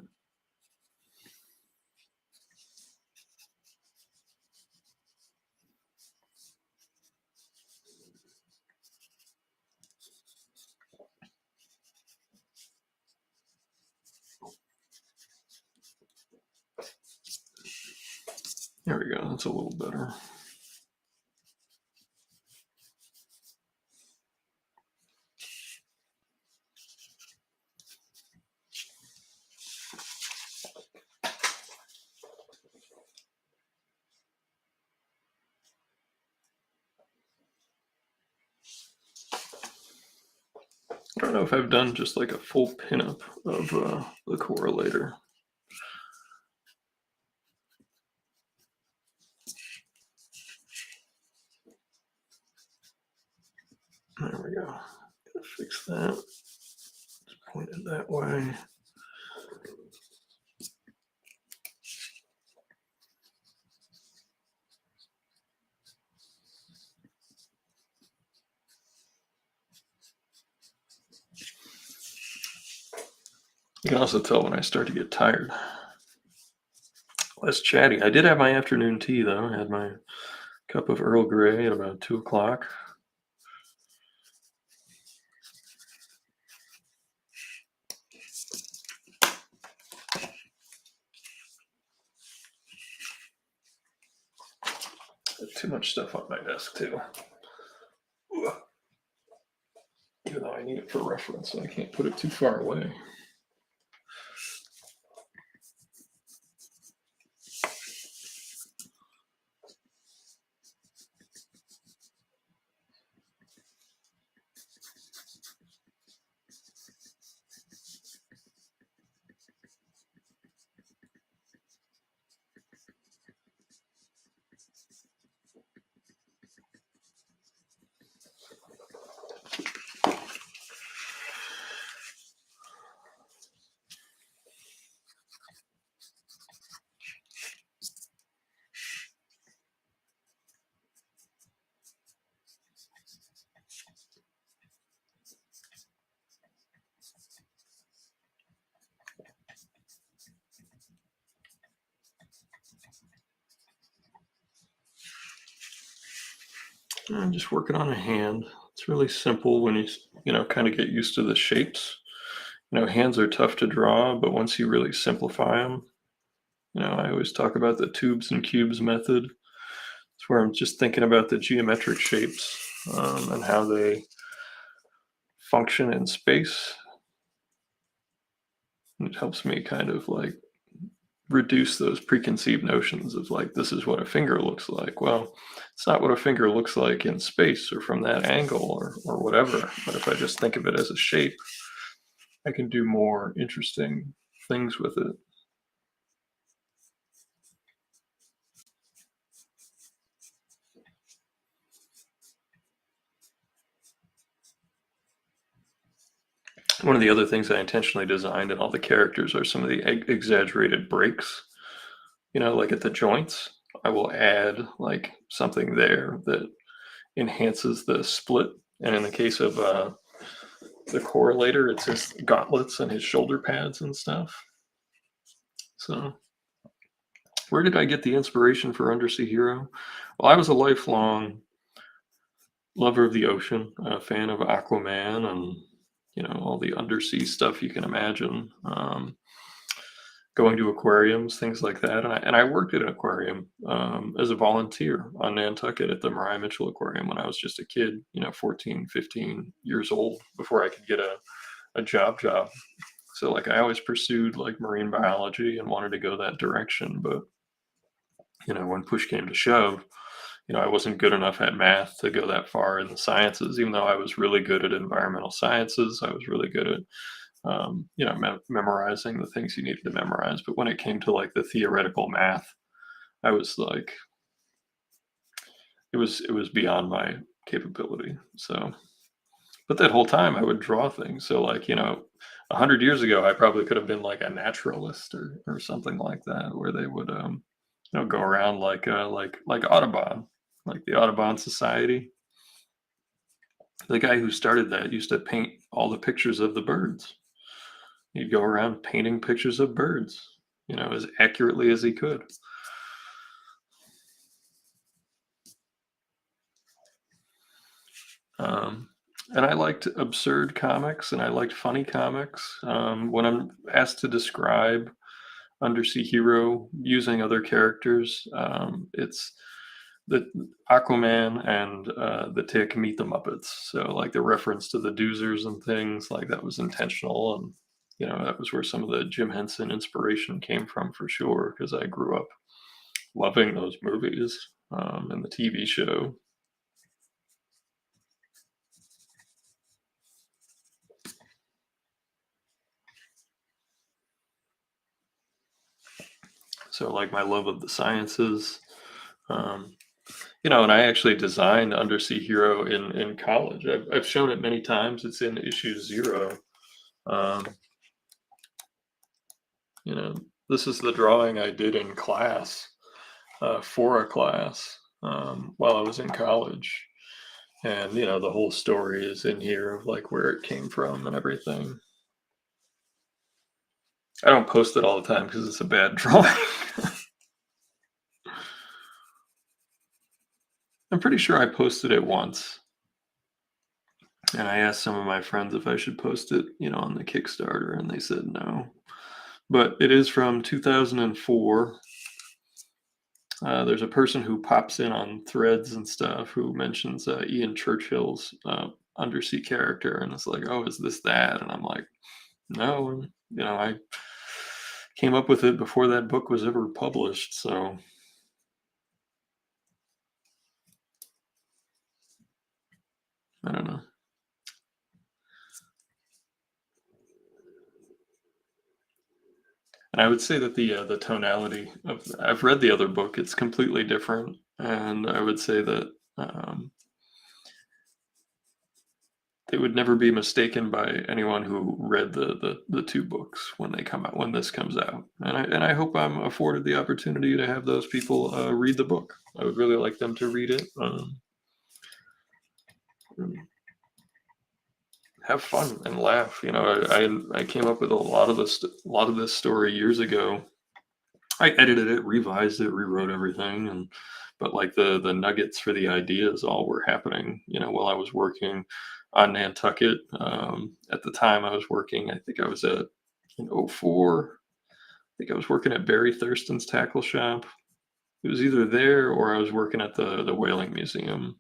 That's a little better. I don't know if I've done just like a full pinup of the correlator. There we go. Gotta fix that. Just point it that way. You can also tell when I start to get tired. Less chatty. I did have my afternoon tea though. I had my cup of Earl Grey at about 2 o'clock. Too much stuff on my desk too. Even though I need it for reference, so I can't put it too far away. I'm just working on a hand. It's really simple when you kind of get used to the shapes. Hands are tough to draw, but once you really simplify them, I always talk about the tubes and cubes method. It's where I'm just thinking about the geometric shapes and how they function in space. And it helps me kind of like reduce those preconceived notions of like, this is what a finger looks like. Well, it's not what a finger looks like in space or from that angle or whatever. But if I just think of it as a shape, I can do more interesting things with it. One of the other things I intentionally designed in all the characters are some of the exaggerated breaks, like at the joints. I will add like something there that enhances the split. And in the case of the correlator, it's his gauntlets and his shoulder pads and stuff. So, where did I get the inspiration for Undersea Hero? Well, I was a lifelong lover of the ocean, a fan of Aquaman and all the undersea stuff you can imagine. Going to aquariums, things like that, and I worked at an aquarium as a volunteer on Nantucket at the Mariah Mitchell Aquarium when I was just a kid, 14, 15 years old before I could get a job. So like I always pursued like marine biology and wanted to go that direction, but when push came to shove, I wasn't good enough at math to go that far in the sciences, even though I was really good at environmental sciences. I was really good at, memorizing the things you needed to memorize. But when it came to like the theoretical math, I was like, it was beyond my capability. So, but that whole time I would draw things. So like, 100 years ago, I probably could have been like a naturalist or something like that, where they would, go around like Audubon, like the Audubon Society. The guy who started that used to paint all the pictures of the birds. He'd go around painting pictures of birds, as accurately as he could. And I liked absurd comics and I liked funny comics. When I'm asked to describe Undersea Hero using other characters. It's the Aquaman and the Tick meet the Muppets. So like the reference to the Doozers and things like that was intentional, and that was where some of the Jim Henson inspiration came from for sure. Because I grew up loving those movies and the TV show. So like my love of the sciences. Um, and I actually designed Undersea Hero in college. I've shown it many times. It's in issue 0. Um, you know, this is the drawing I did in class for a class while I was in college. And, the whole story is in here of like where it came from and everything. I don't post it all the time because it's a bad drawing. I'm pretty sure I posted it once. And I asked some of my friends if I should post it, on the Kickstarter, and they said no. But it is from 2004. There's a person who pops in on threads and stuff who mentions Ian Churchill's undersea character, and it's like, oh, is this that? And I'm like, no. I came up with it before that book was ever published, so I don't know. And I would say that the tonality of I've read the other book; it's completely different, and I would say that they would never be mistaken by anyone who read the 2 books when this comes out. And I hope I'm afforded the opportunity to have those people read the book. I would really like them to read it. And have fun and laugh. I came up with a lot of this story years ago. I edited it, revised it, rewrote everything, but like the nuggets for the ideas all were happening, while I was working on Nantucket. At the time I was working, I think I was in '04. I think I was working at Barry Thurston's tackle shop. It was either there or I was working at the Whaling Museum.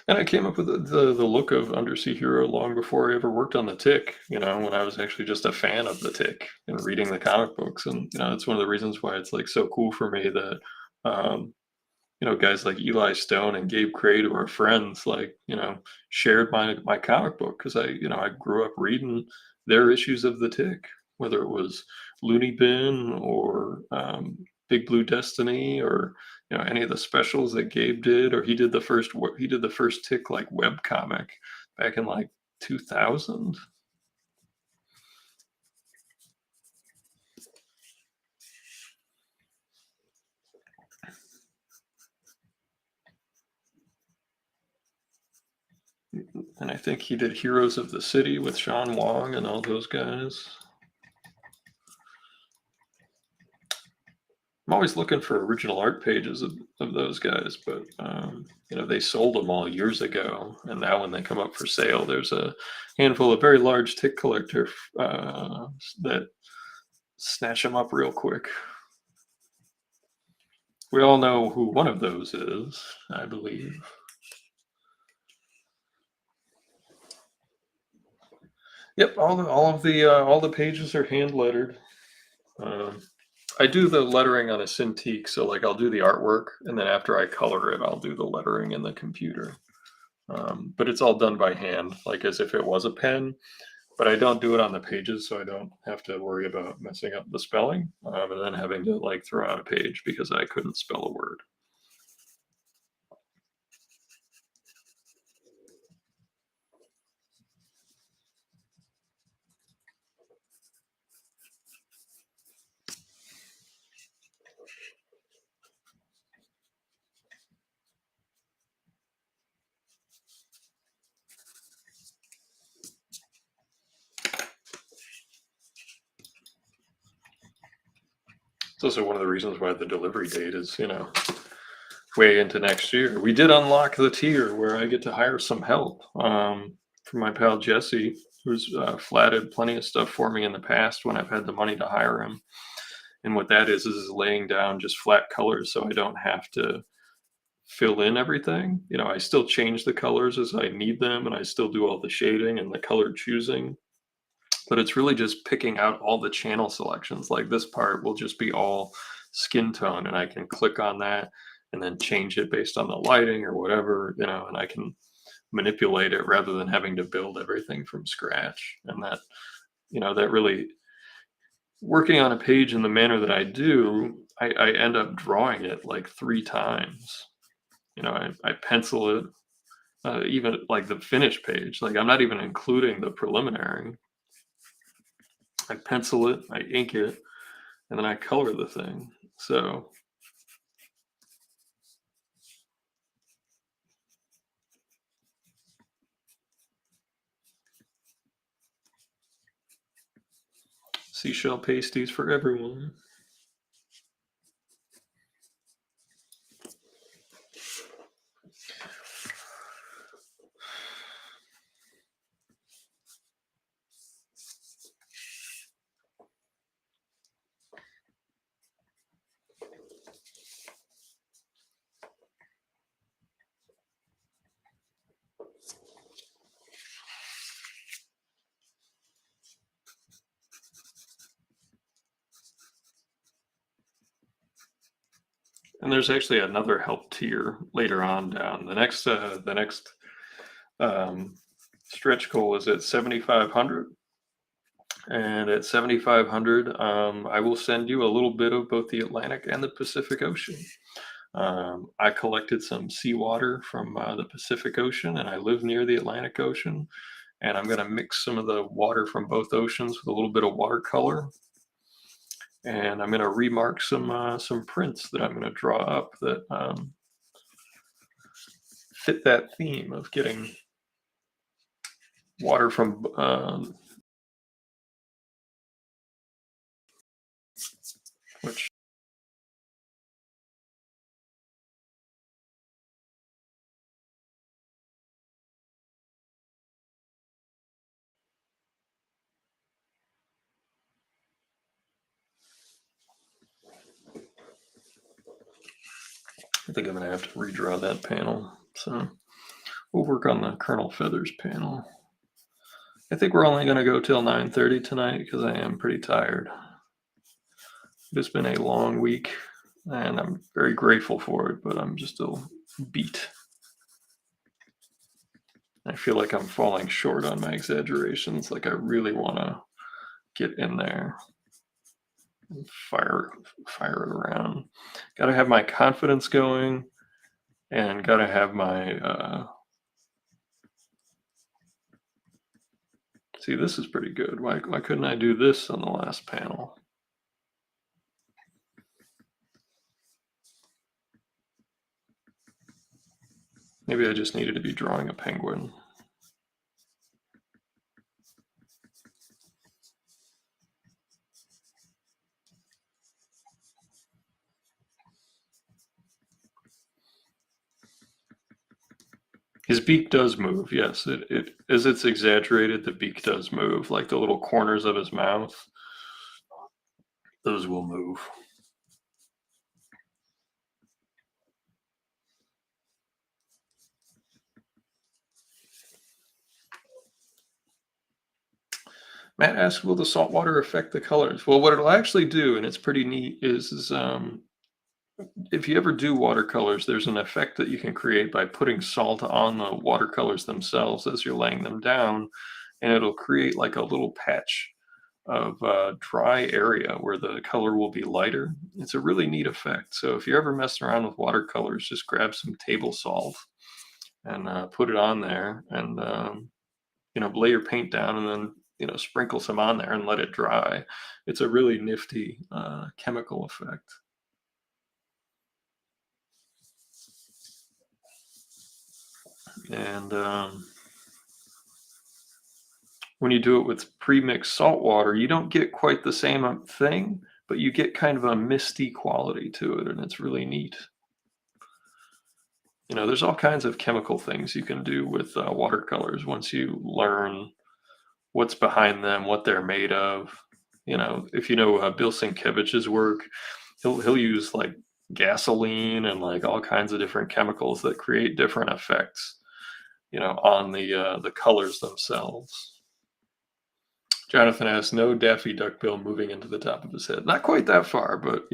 And I came up with the look of Undersea Hero long before I ever worked on the Tick, when I was actually just a fan of the Tick and reading the comic books. And, it's one of the reasons why it's like so cool for me that, guys like Eli Stone and Gabe Crate, who are friends, like, shared my comic book because I grew up reading their issues of the Tick, whether it was Looney Bin or Big Blue Destiny or any of the specials that Gabe did, or he did the first Tick like web comic back in like 2000. And I think he did Heroes of the City with Sean Wong and all those guys. I'm always looking for original art pages of those guys, but they sold them all years ago, and now when they come up for sale, there's a handful of very large Tick collector that snatch them up real quick. We all know who one of those is, I believe. Yep, all the pages are hand lettered. I do the lettering on a Cintiq, so like I'll do the artwork, and then after I color it, I'll do the lettering in the computer. But it's all done by hand, like as if it was a pen. But I don't do it on the pages, so I don't have to worry about messing up the spelling and then having to like throw out a page because I couldn't spell a word. It's also one of the reasons why the delivery date is, way into next year. We did unlock the tier where I get to hire some help from my pal Jesse, who's flatted plenty of stuff for me in the past when I've had the money to hire him. And what that is laying down just flat colors so I don't have to fill in everything. I still change the colors as I need them and I still do all the shading and the color choosing. But it's really just picking out all the channel selections. Like this part will just be all skin tone and I can click on that and then change it based on the lighting or whatever, and I can manipulate it rather than having to build everything from scratch. And that really working on a page in the manner that I do, I end up drawing it like 3 times. I pencil it, even like the finished page. Like I'm not even including the preliminary. I pencil it, I ink it, and then I color the thing. So seashell pasties for everyone. And there's actually another help tier later on down. The next stretch goal is at 7,500. And at 7,500, I will send you a little bit of both the Atlantic and the Pacific Ocean. I collected some seawater from the Pacific Ocean, and I live near the Atlantic Ocean. And I'm going to mix some of the water from both oceans with a little bit of watercolor. And I'm going to remark some prints that I'm going to draw up that fit that theme of getting water from which I think I'm going to have to redraw that panel. So we'll work on the Colonel Feathers panel. I think we're only going to go till 9:30 tonight because I am pretty tired. It's been a long week, and I'm very grateful for it, but I'm just still beat. I feel like I'm falling short on my exaggerations. Like I really want to get in there and fire it around. Got to have my confidence going, and got to have my. See, this is pretty good. Why couldn't I do this on the last panel? Maybe I just needed to be drawing a penguin. His beak does move, yes. It as it's exaggerated, the beak does move. Like the little corners of his mouth, those will move. Matt asks, will the salt water affect the colors? Well, what it'll actually do, and it's pretty neat, is if you ever do watercolors, there's an effect that you can create by putting salt on the watercolors themselves as you're laying them down, and it'll create like a little patch of dry area where the color will be lighter. It's a really neat effect. So if you're ever messing around with watercolors, just grab some table salt and put it on there, and lay your paint down, and then sprinkle some on there and let it dry. It's a really nifty chemical effect. And when you do it with pre-mixed salt water, you don't get quite the same thing, but you get kind of a misty quality to it, and it's really neat. There's all kinds of chemical things you can do with watercolors once you learn what's behind them, what they're made of. If you know Bill Sienkiewicz's work, he'll use like gasoline and like all kinds of different chemicals that create different effects, on the colors themselves. Jonathan asks, no Daffy Duck bill moving into the top of his head. Not quite that far, but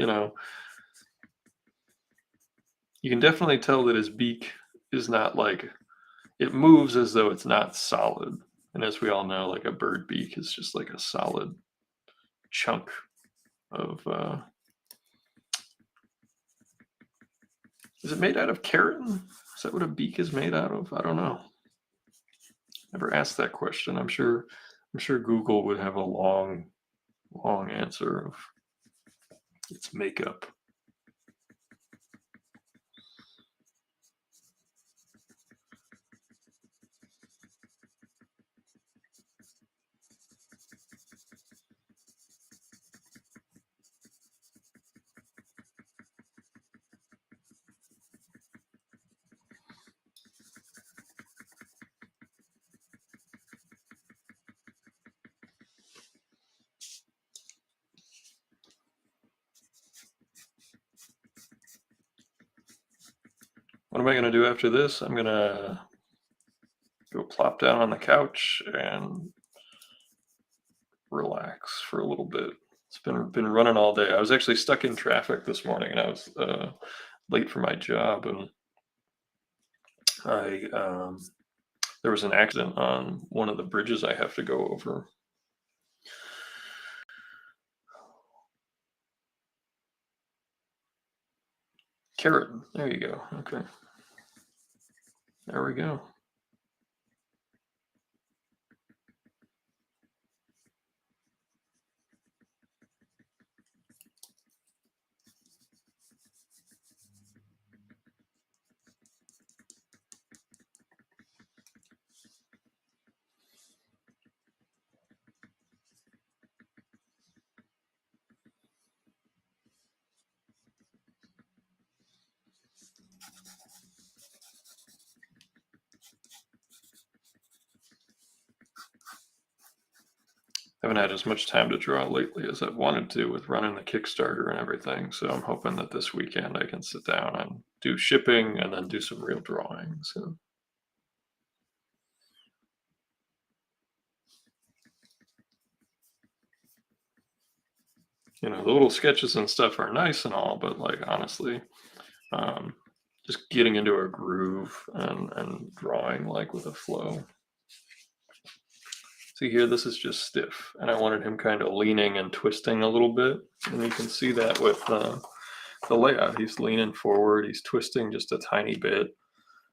you can definitely tell that his beak is not like, it moves as though it's not solid. And as we all know, like a bird beak is just like a solid chunk of, is it made out of keratin? Is that what a beak is made out of? I don't know. Never asked that question. I'm sure Google would have a long answer of its makeup. What am I going to do after this? I'm going to go plop down on the couch and relax for a little bit. It's been running all day. I was actually stuck in traffic this morning, and I was late for my job, and there was an accident on one of the bridges I have to go over. Keratin. There you go. Okay. There we go. Haven't had as much time to draw lately as I've wanted to with running the Kickstarter and everything. So I'm hoping that this weekend I can sit down and do shipping and then do some real drawing. So the little sketches and stuff are nice and all, but like honestly, just getting into a groove and drawing like with a flow. See here, this is just stiff, and I wanted him kind of leaning and twisting a little bit, and you can see that with the layout. He's leaning forward, he's twisting just a tiny bit.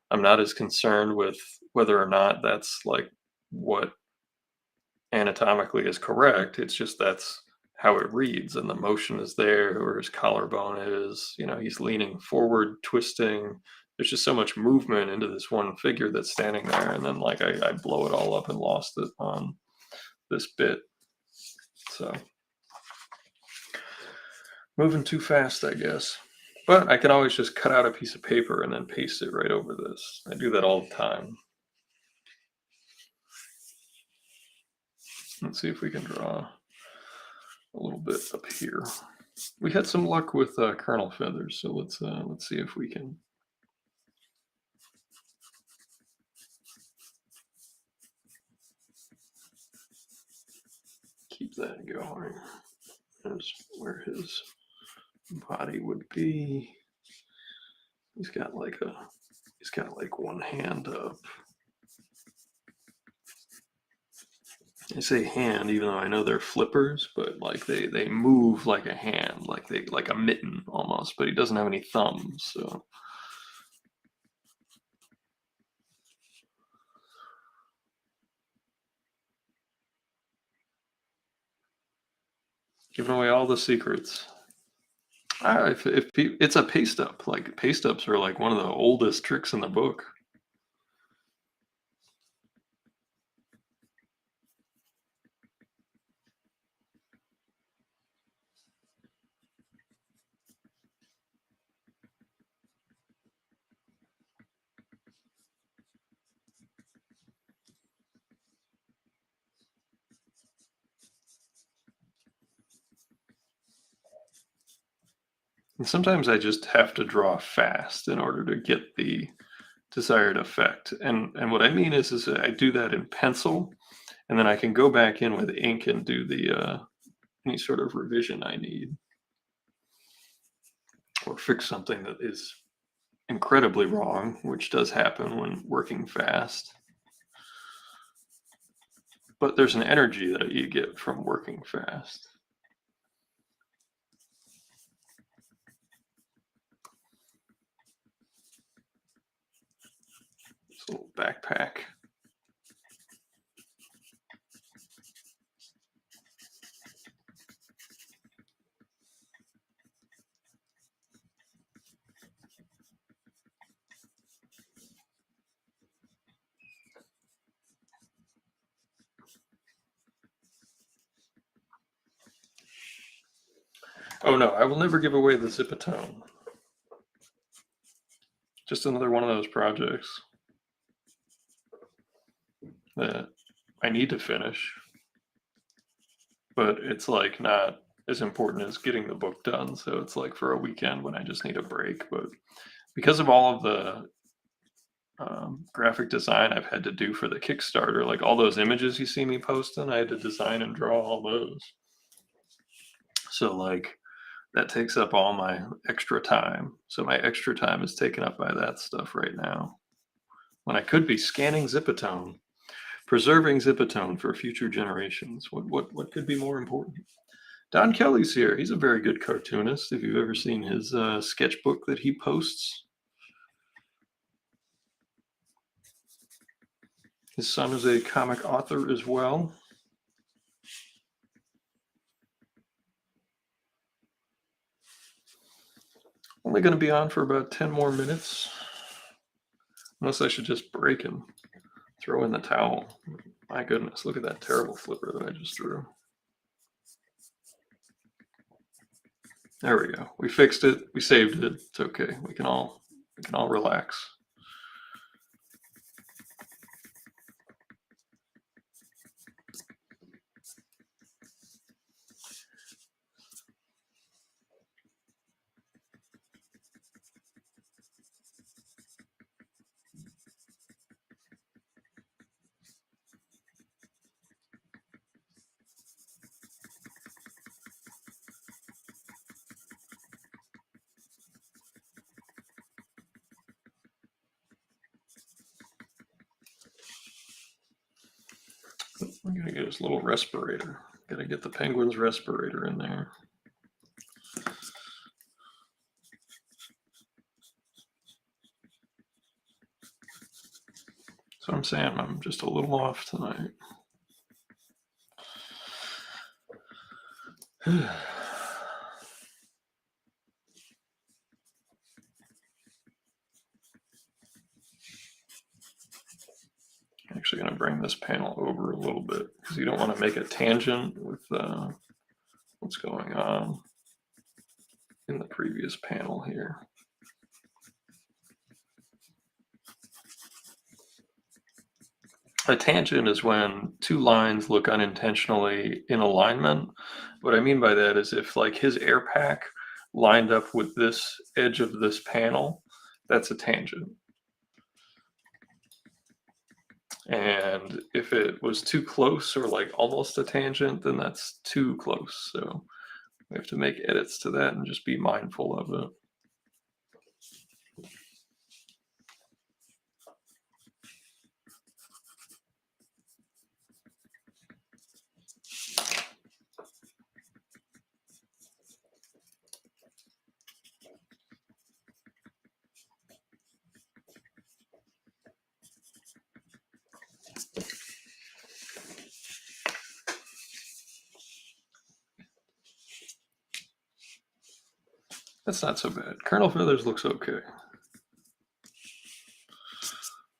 I'm not as concerned with whether or not that's like what anatomically is correct. It's just that's how it reads, and the motion is there, where his collarbone is. He's leaning forward, twisting. There's just so much movement into this one figure that's standing there, and then like I blow it all up and lost it on this bit. So moving too fast, I guess. But I can always just cut out a piece of paper and then paste it right over this. I do that all the time. Let's see if we can draw a little bit up here. We had some luck with kernel feathers, so let's see if we can. Keep that going. There's where his body would be. He's got like one hand up. I say hand, even though I know they're flippers, but like they move like a hand, like a mitten almost. But he doesn't have any thumbs, so. Giving away all the secrets. If it's a paste up, like paste ups are like one of the oldest tricks in the book. And sometimes I just have to draw fast in order to get the desired effect. And what I mean is that I do that in pencil, and then I can go back in with ink and do the any sort of revision I need, or fix something that is incredibly wrong, which does happen when working fast. But there's an energy that you get from working fast. This little backpack. Oh no, I will never give away the Zipatone. Just another one of those projects that I need to finish, but it's like not as important as getting the book done. So it's like for a weekend when I just need a break. But because of all of the graphic design I've had to do for the Kickstarter, like all those images you see me posting, I had to design and draw all those. So like that takes up all my extra time. So my extra time is taken up by that stuff right now. When I could be scanning Zipatone, preserving Zipatone for future generations. What could be more important? Don Kelly's here. He's a very good cartoonist. If you've ever seen his sketchbook that he posts, his son is a comic author as well. Only going to be on for about 10 more minutes. Unless I should just break and throw in the towel. My goodness, look at that terrible flipper that I just drew. There we go. We fixed it. We saved it. It's okay. We can all relax. I'm gonna get his little respirator. Gotta get the penguin's respirator in there. So I'm saying I'm just a little off tonight. Actually going to bring this panel over a little bit because you don't want to make a tangent with what's going on in the previous panel here. A tangent is when two lines look unintentionally in alignment. What I mean by that is if like his air pack lined up with this edge of this panel, that's a tangent. And if it was too close or like almost a tangent, then that's too close. So we have to make edits to that and just be mindful of it. That's not so bad. Colonel Feathers looks okay.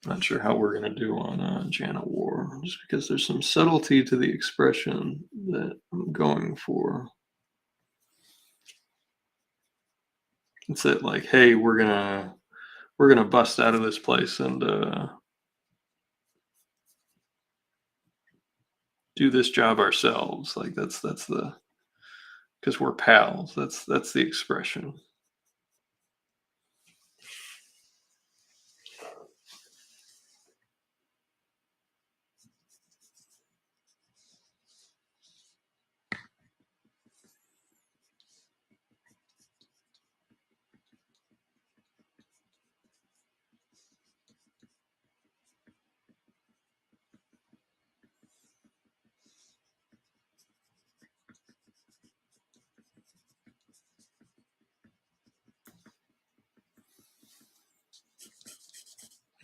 Not sure how we're going to do on Janet War, just because there's some subtlety to the expression that I'm going for. It's that like, hey, we're gonna bust out of this place and do this job ourselves. Like that's the because we're pals. That's the expression.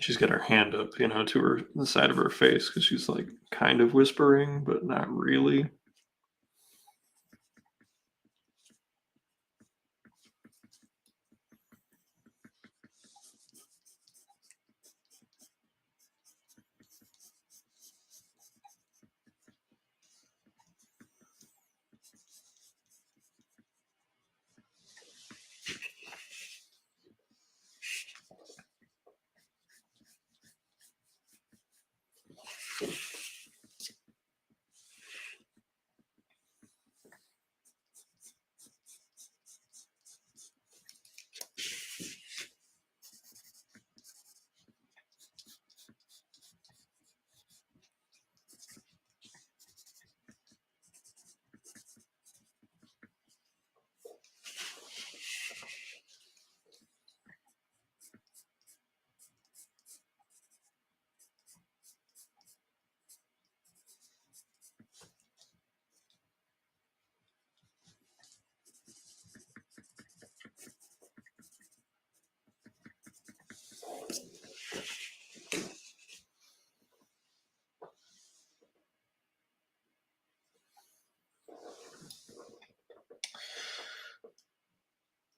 She's got her hand up, to the side of her face because she's like kind of whispering, but not really.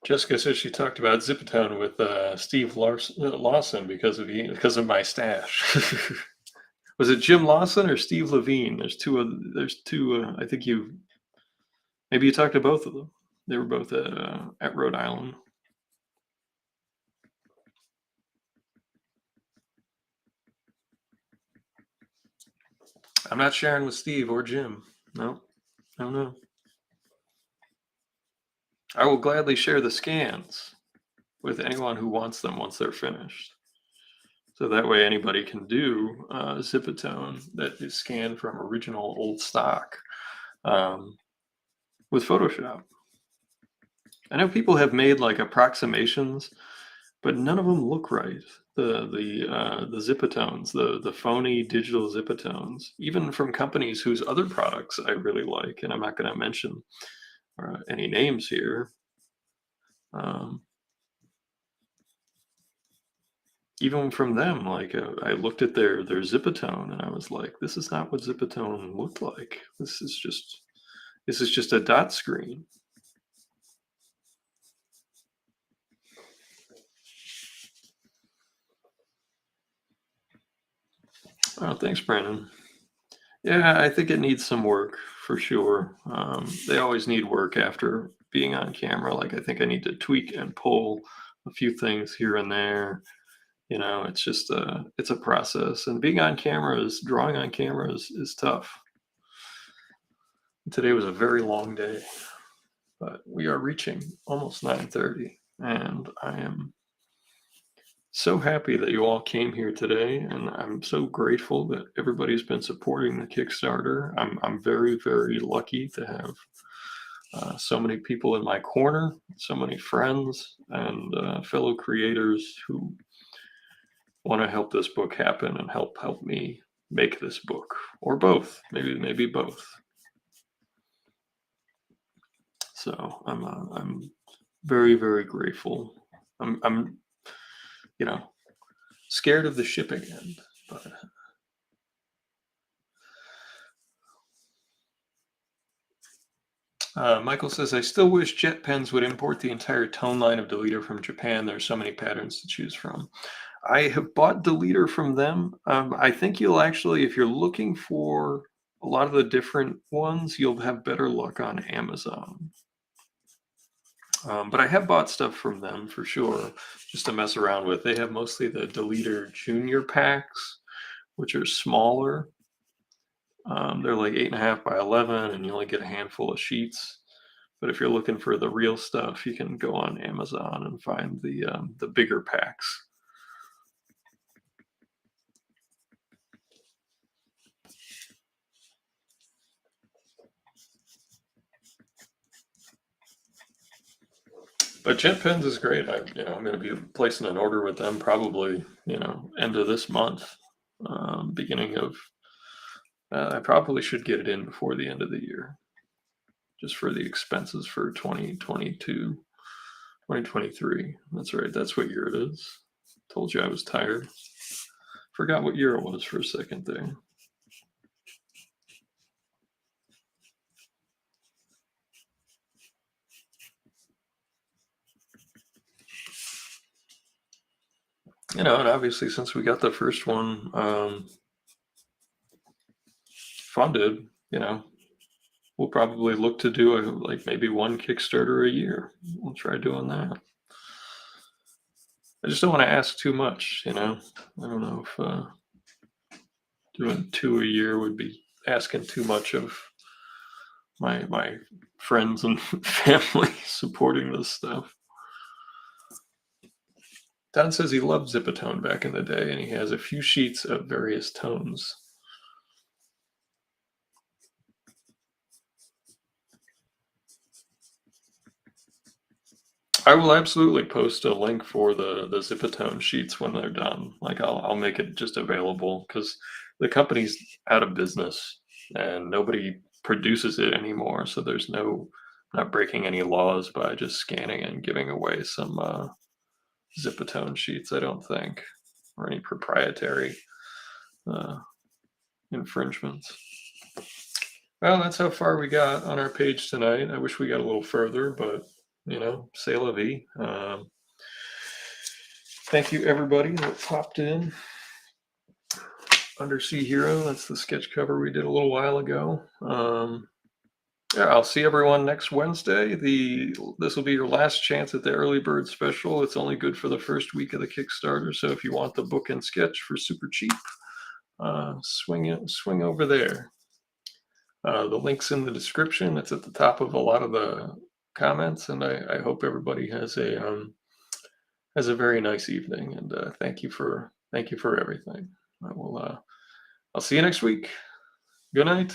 Jessica says she talked about Zipatone with Steve Lawson because of my stash. Was it Jim Lawson or Steve Levine? There's two. I think maybe you talked to both of them. They were both at Rhode Island. I'm not sharing with Steve or Jim. No, no. I will gladly share the scans with anyone who wants them once they're finished. So that way anybody can do Zipatone that is scanned from original old stock with Photoshop. I know people have made like approximations, but none of them look right. The Zipatones, the phony digital Zipatones, even from companies whose other products I really like, and I'm not going to mention any names here. Even from them, like I looked at their Zipatone and I was like, this is not what Zipatone looked like. This is just a dot screen. Oh, thanks, Brandon. Yeah, I think it needs some work for sure. They always need work after being on camera. Like I think I need to tweak and pull a few things here and there. It's just it's a process. And being on camera drawing on camera is tough. Today was a very long day, but we are reaching almost 9:30, and I am so happy that you all came here today, and I'm so grateful that everybody's been supporting the Kickstarter. I'm very, very lucky to have so many people in my corner, so many friends and fellow creators who want to help this book happen and help me make this book, or both, maybe both. So I'm very, very grateful. I'm scared of the shipping end, but Michael says, I still wish JetPens would import the entire tone line of Deleter from Japan. There's so many patterns to choose from. I have bought Deleter from them. I think you'll actually, if you're looking for a lot of the different ones, you'll have better luck on Amazon. But I have bought stuff from them for sure, just to mess around with. They have mostly the Deleter Junior packs, which are smaller. They're like 8.5 by 11, and you only get a handful of sheets. But if you're looking for the real stuff, you can go on Amazon and find the bigger packs. But JetPens is great. I'm going to be placing an order with them probably, end of this month, beginning of. I probably should get it in before the end of the year, just for the expenses for 2022, 2023. That's right. That's what year it is. Told you I was tired. Forgot what year it was for a second there. And obviously, since we got the first one funded, we'll probably look to do like maybe one Kickstarter a year. We'll try doing that. I just don't want to ask too much. I don't know if doing two a year would be asking too much of my friends and family supporting this stuff. Don says he loved Zipatone back in the day, and he has a few sheets of various tones. I will absolutely post a link for the Zipatone sheets when they're done. Like I'll make it just available because the company's out of business and nobody produces it anymore. So there's not breaking any laws by just scanning and giving away some Zipatone sheets. I don't think, or any proprietary uh, infringements. Well, that's how far we got on our page tonight. I wish we got a little further, but c'est la vie. Thank you, everybody that popped in. Undersea Hero, that's the sketch cover we did a little while ago. Yeah, I'll see everyone next Wednesday. This will be your last chance at the early bird special. It's only good for the first week of the Kickstarter, so if you want the book and sketch for super cheap, swing over there. The link's in the description. It's at the top of a lot of the comments, and I hope everybody has a very nice evening. And thank you for everything. I'll see you next week. Good night.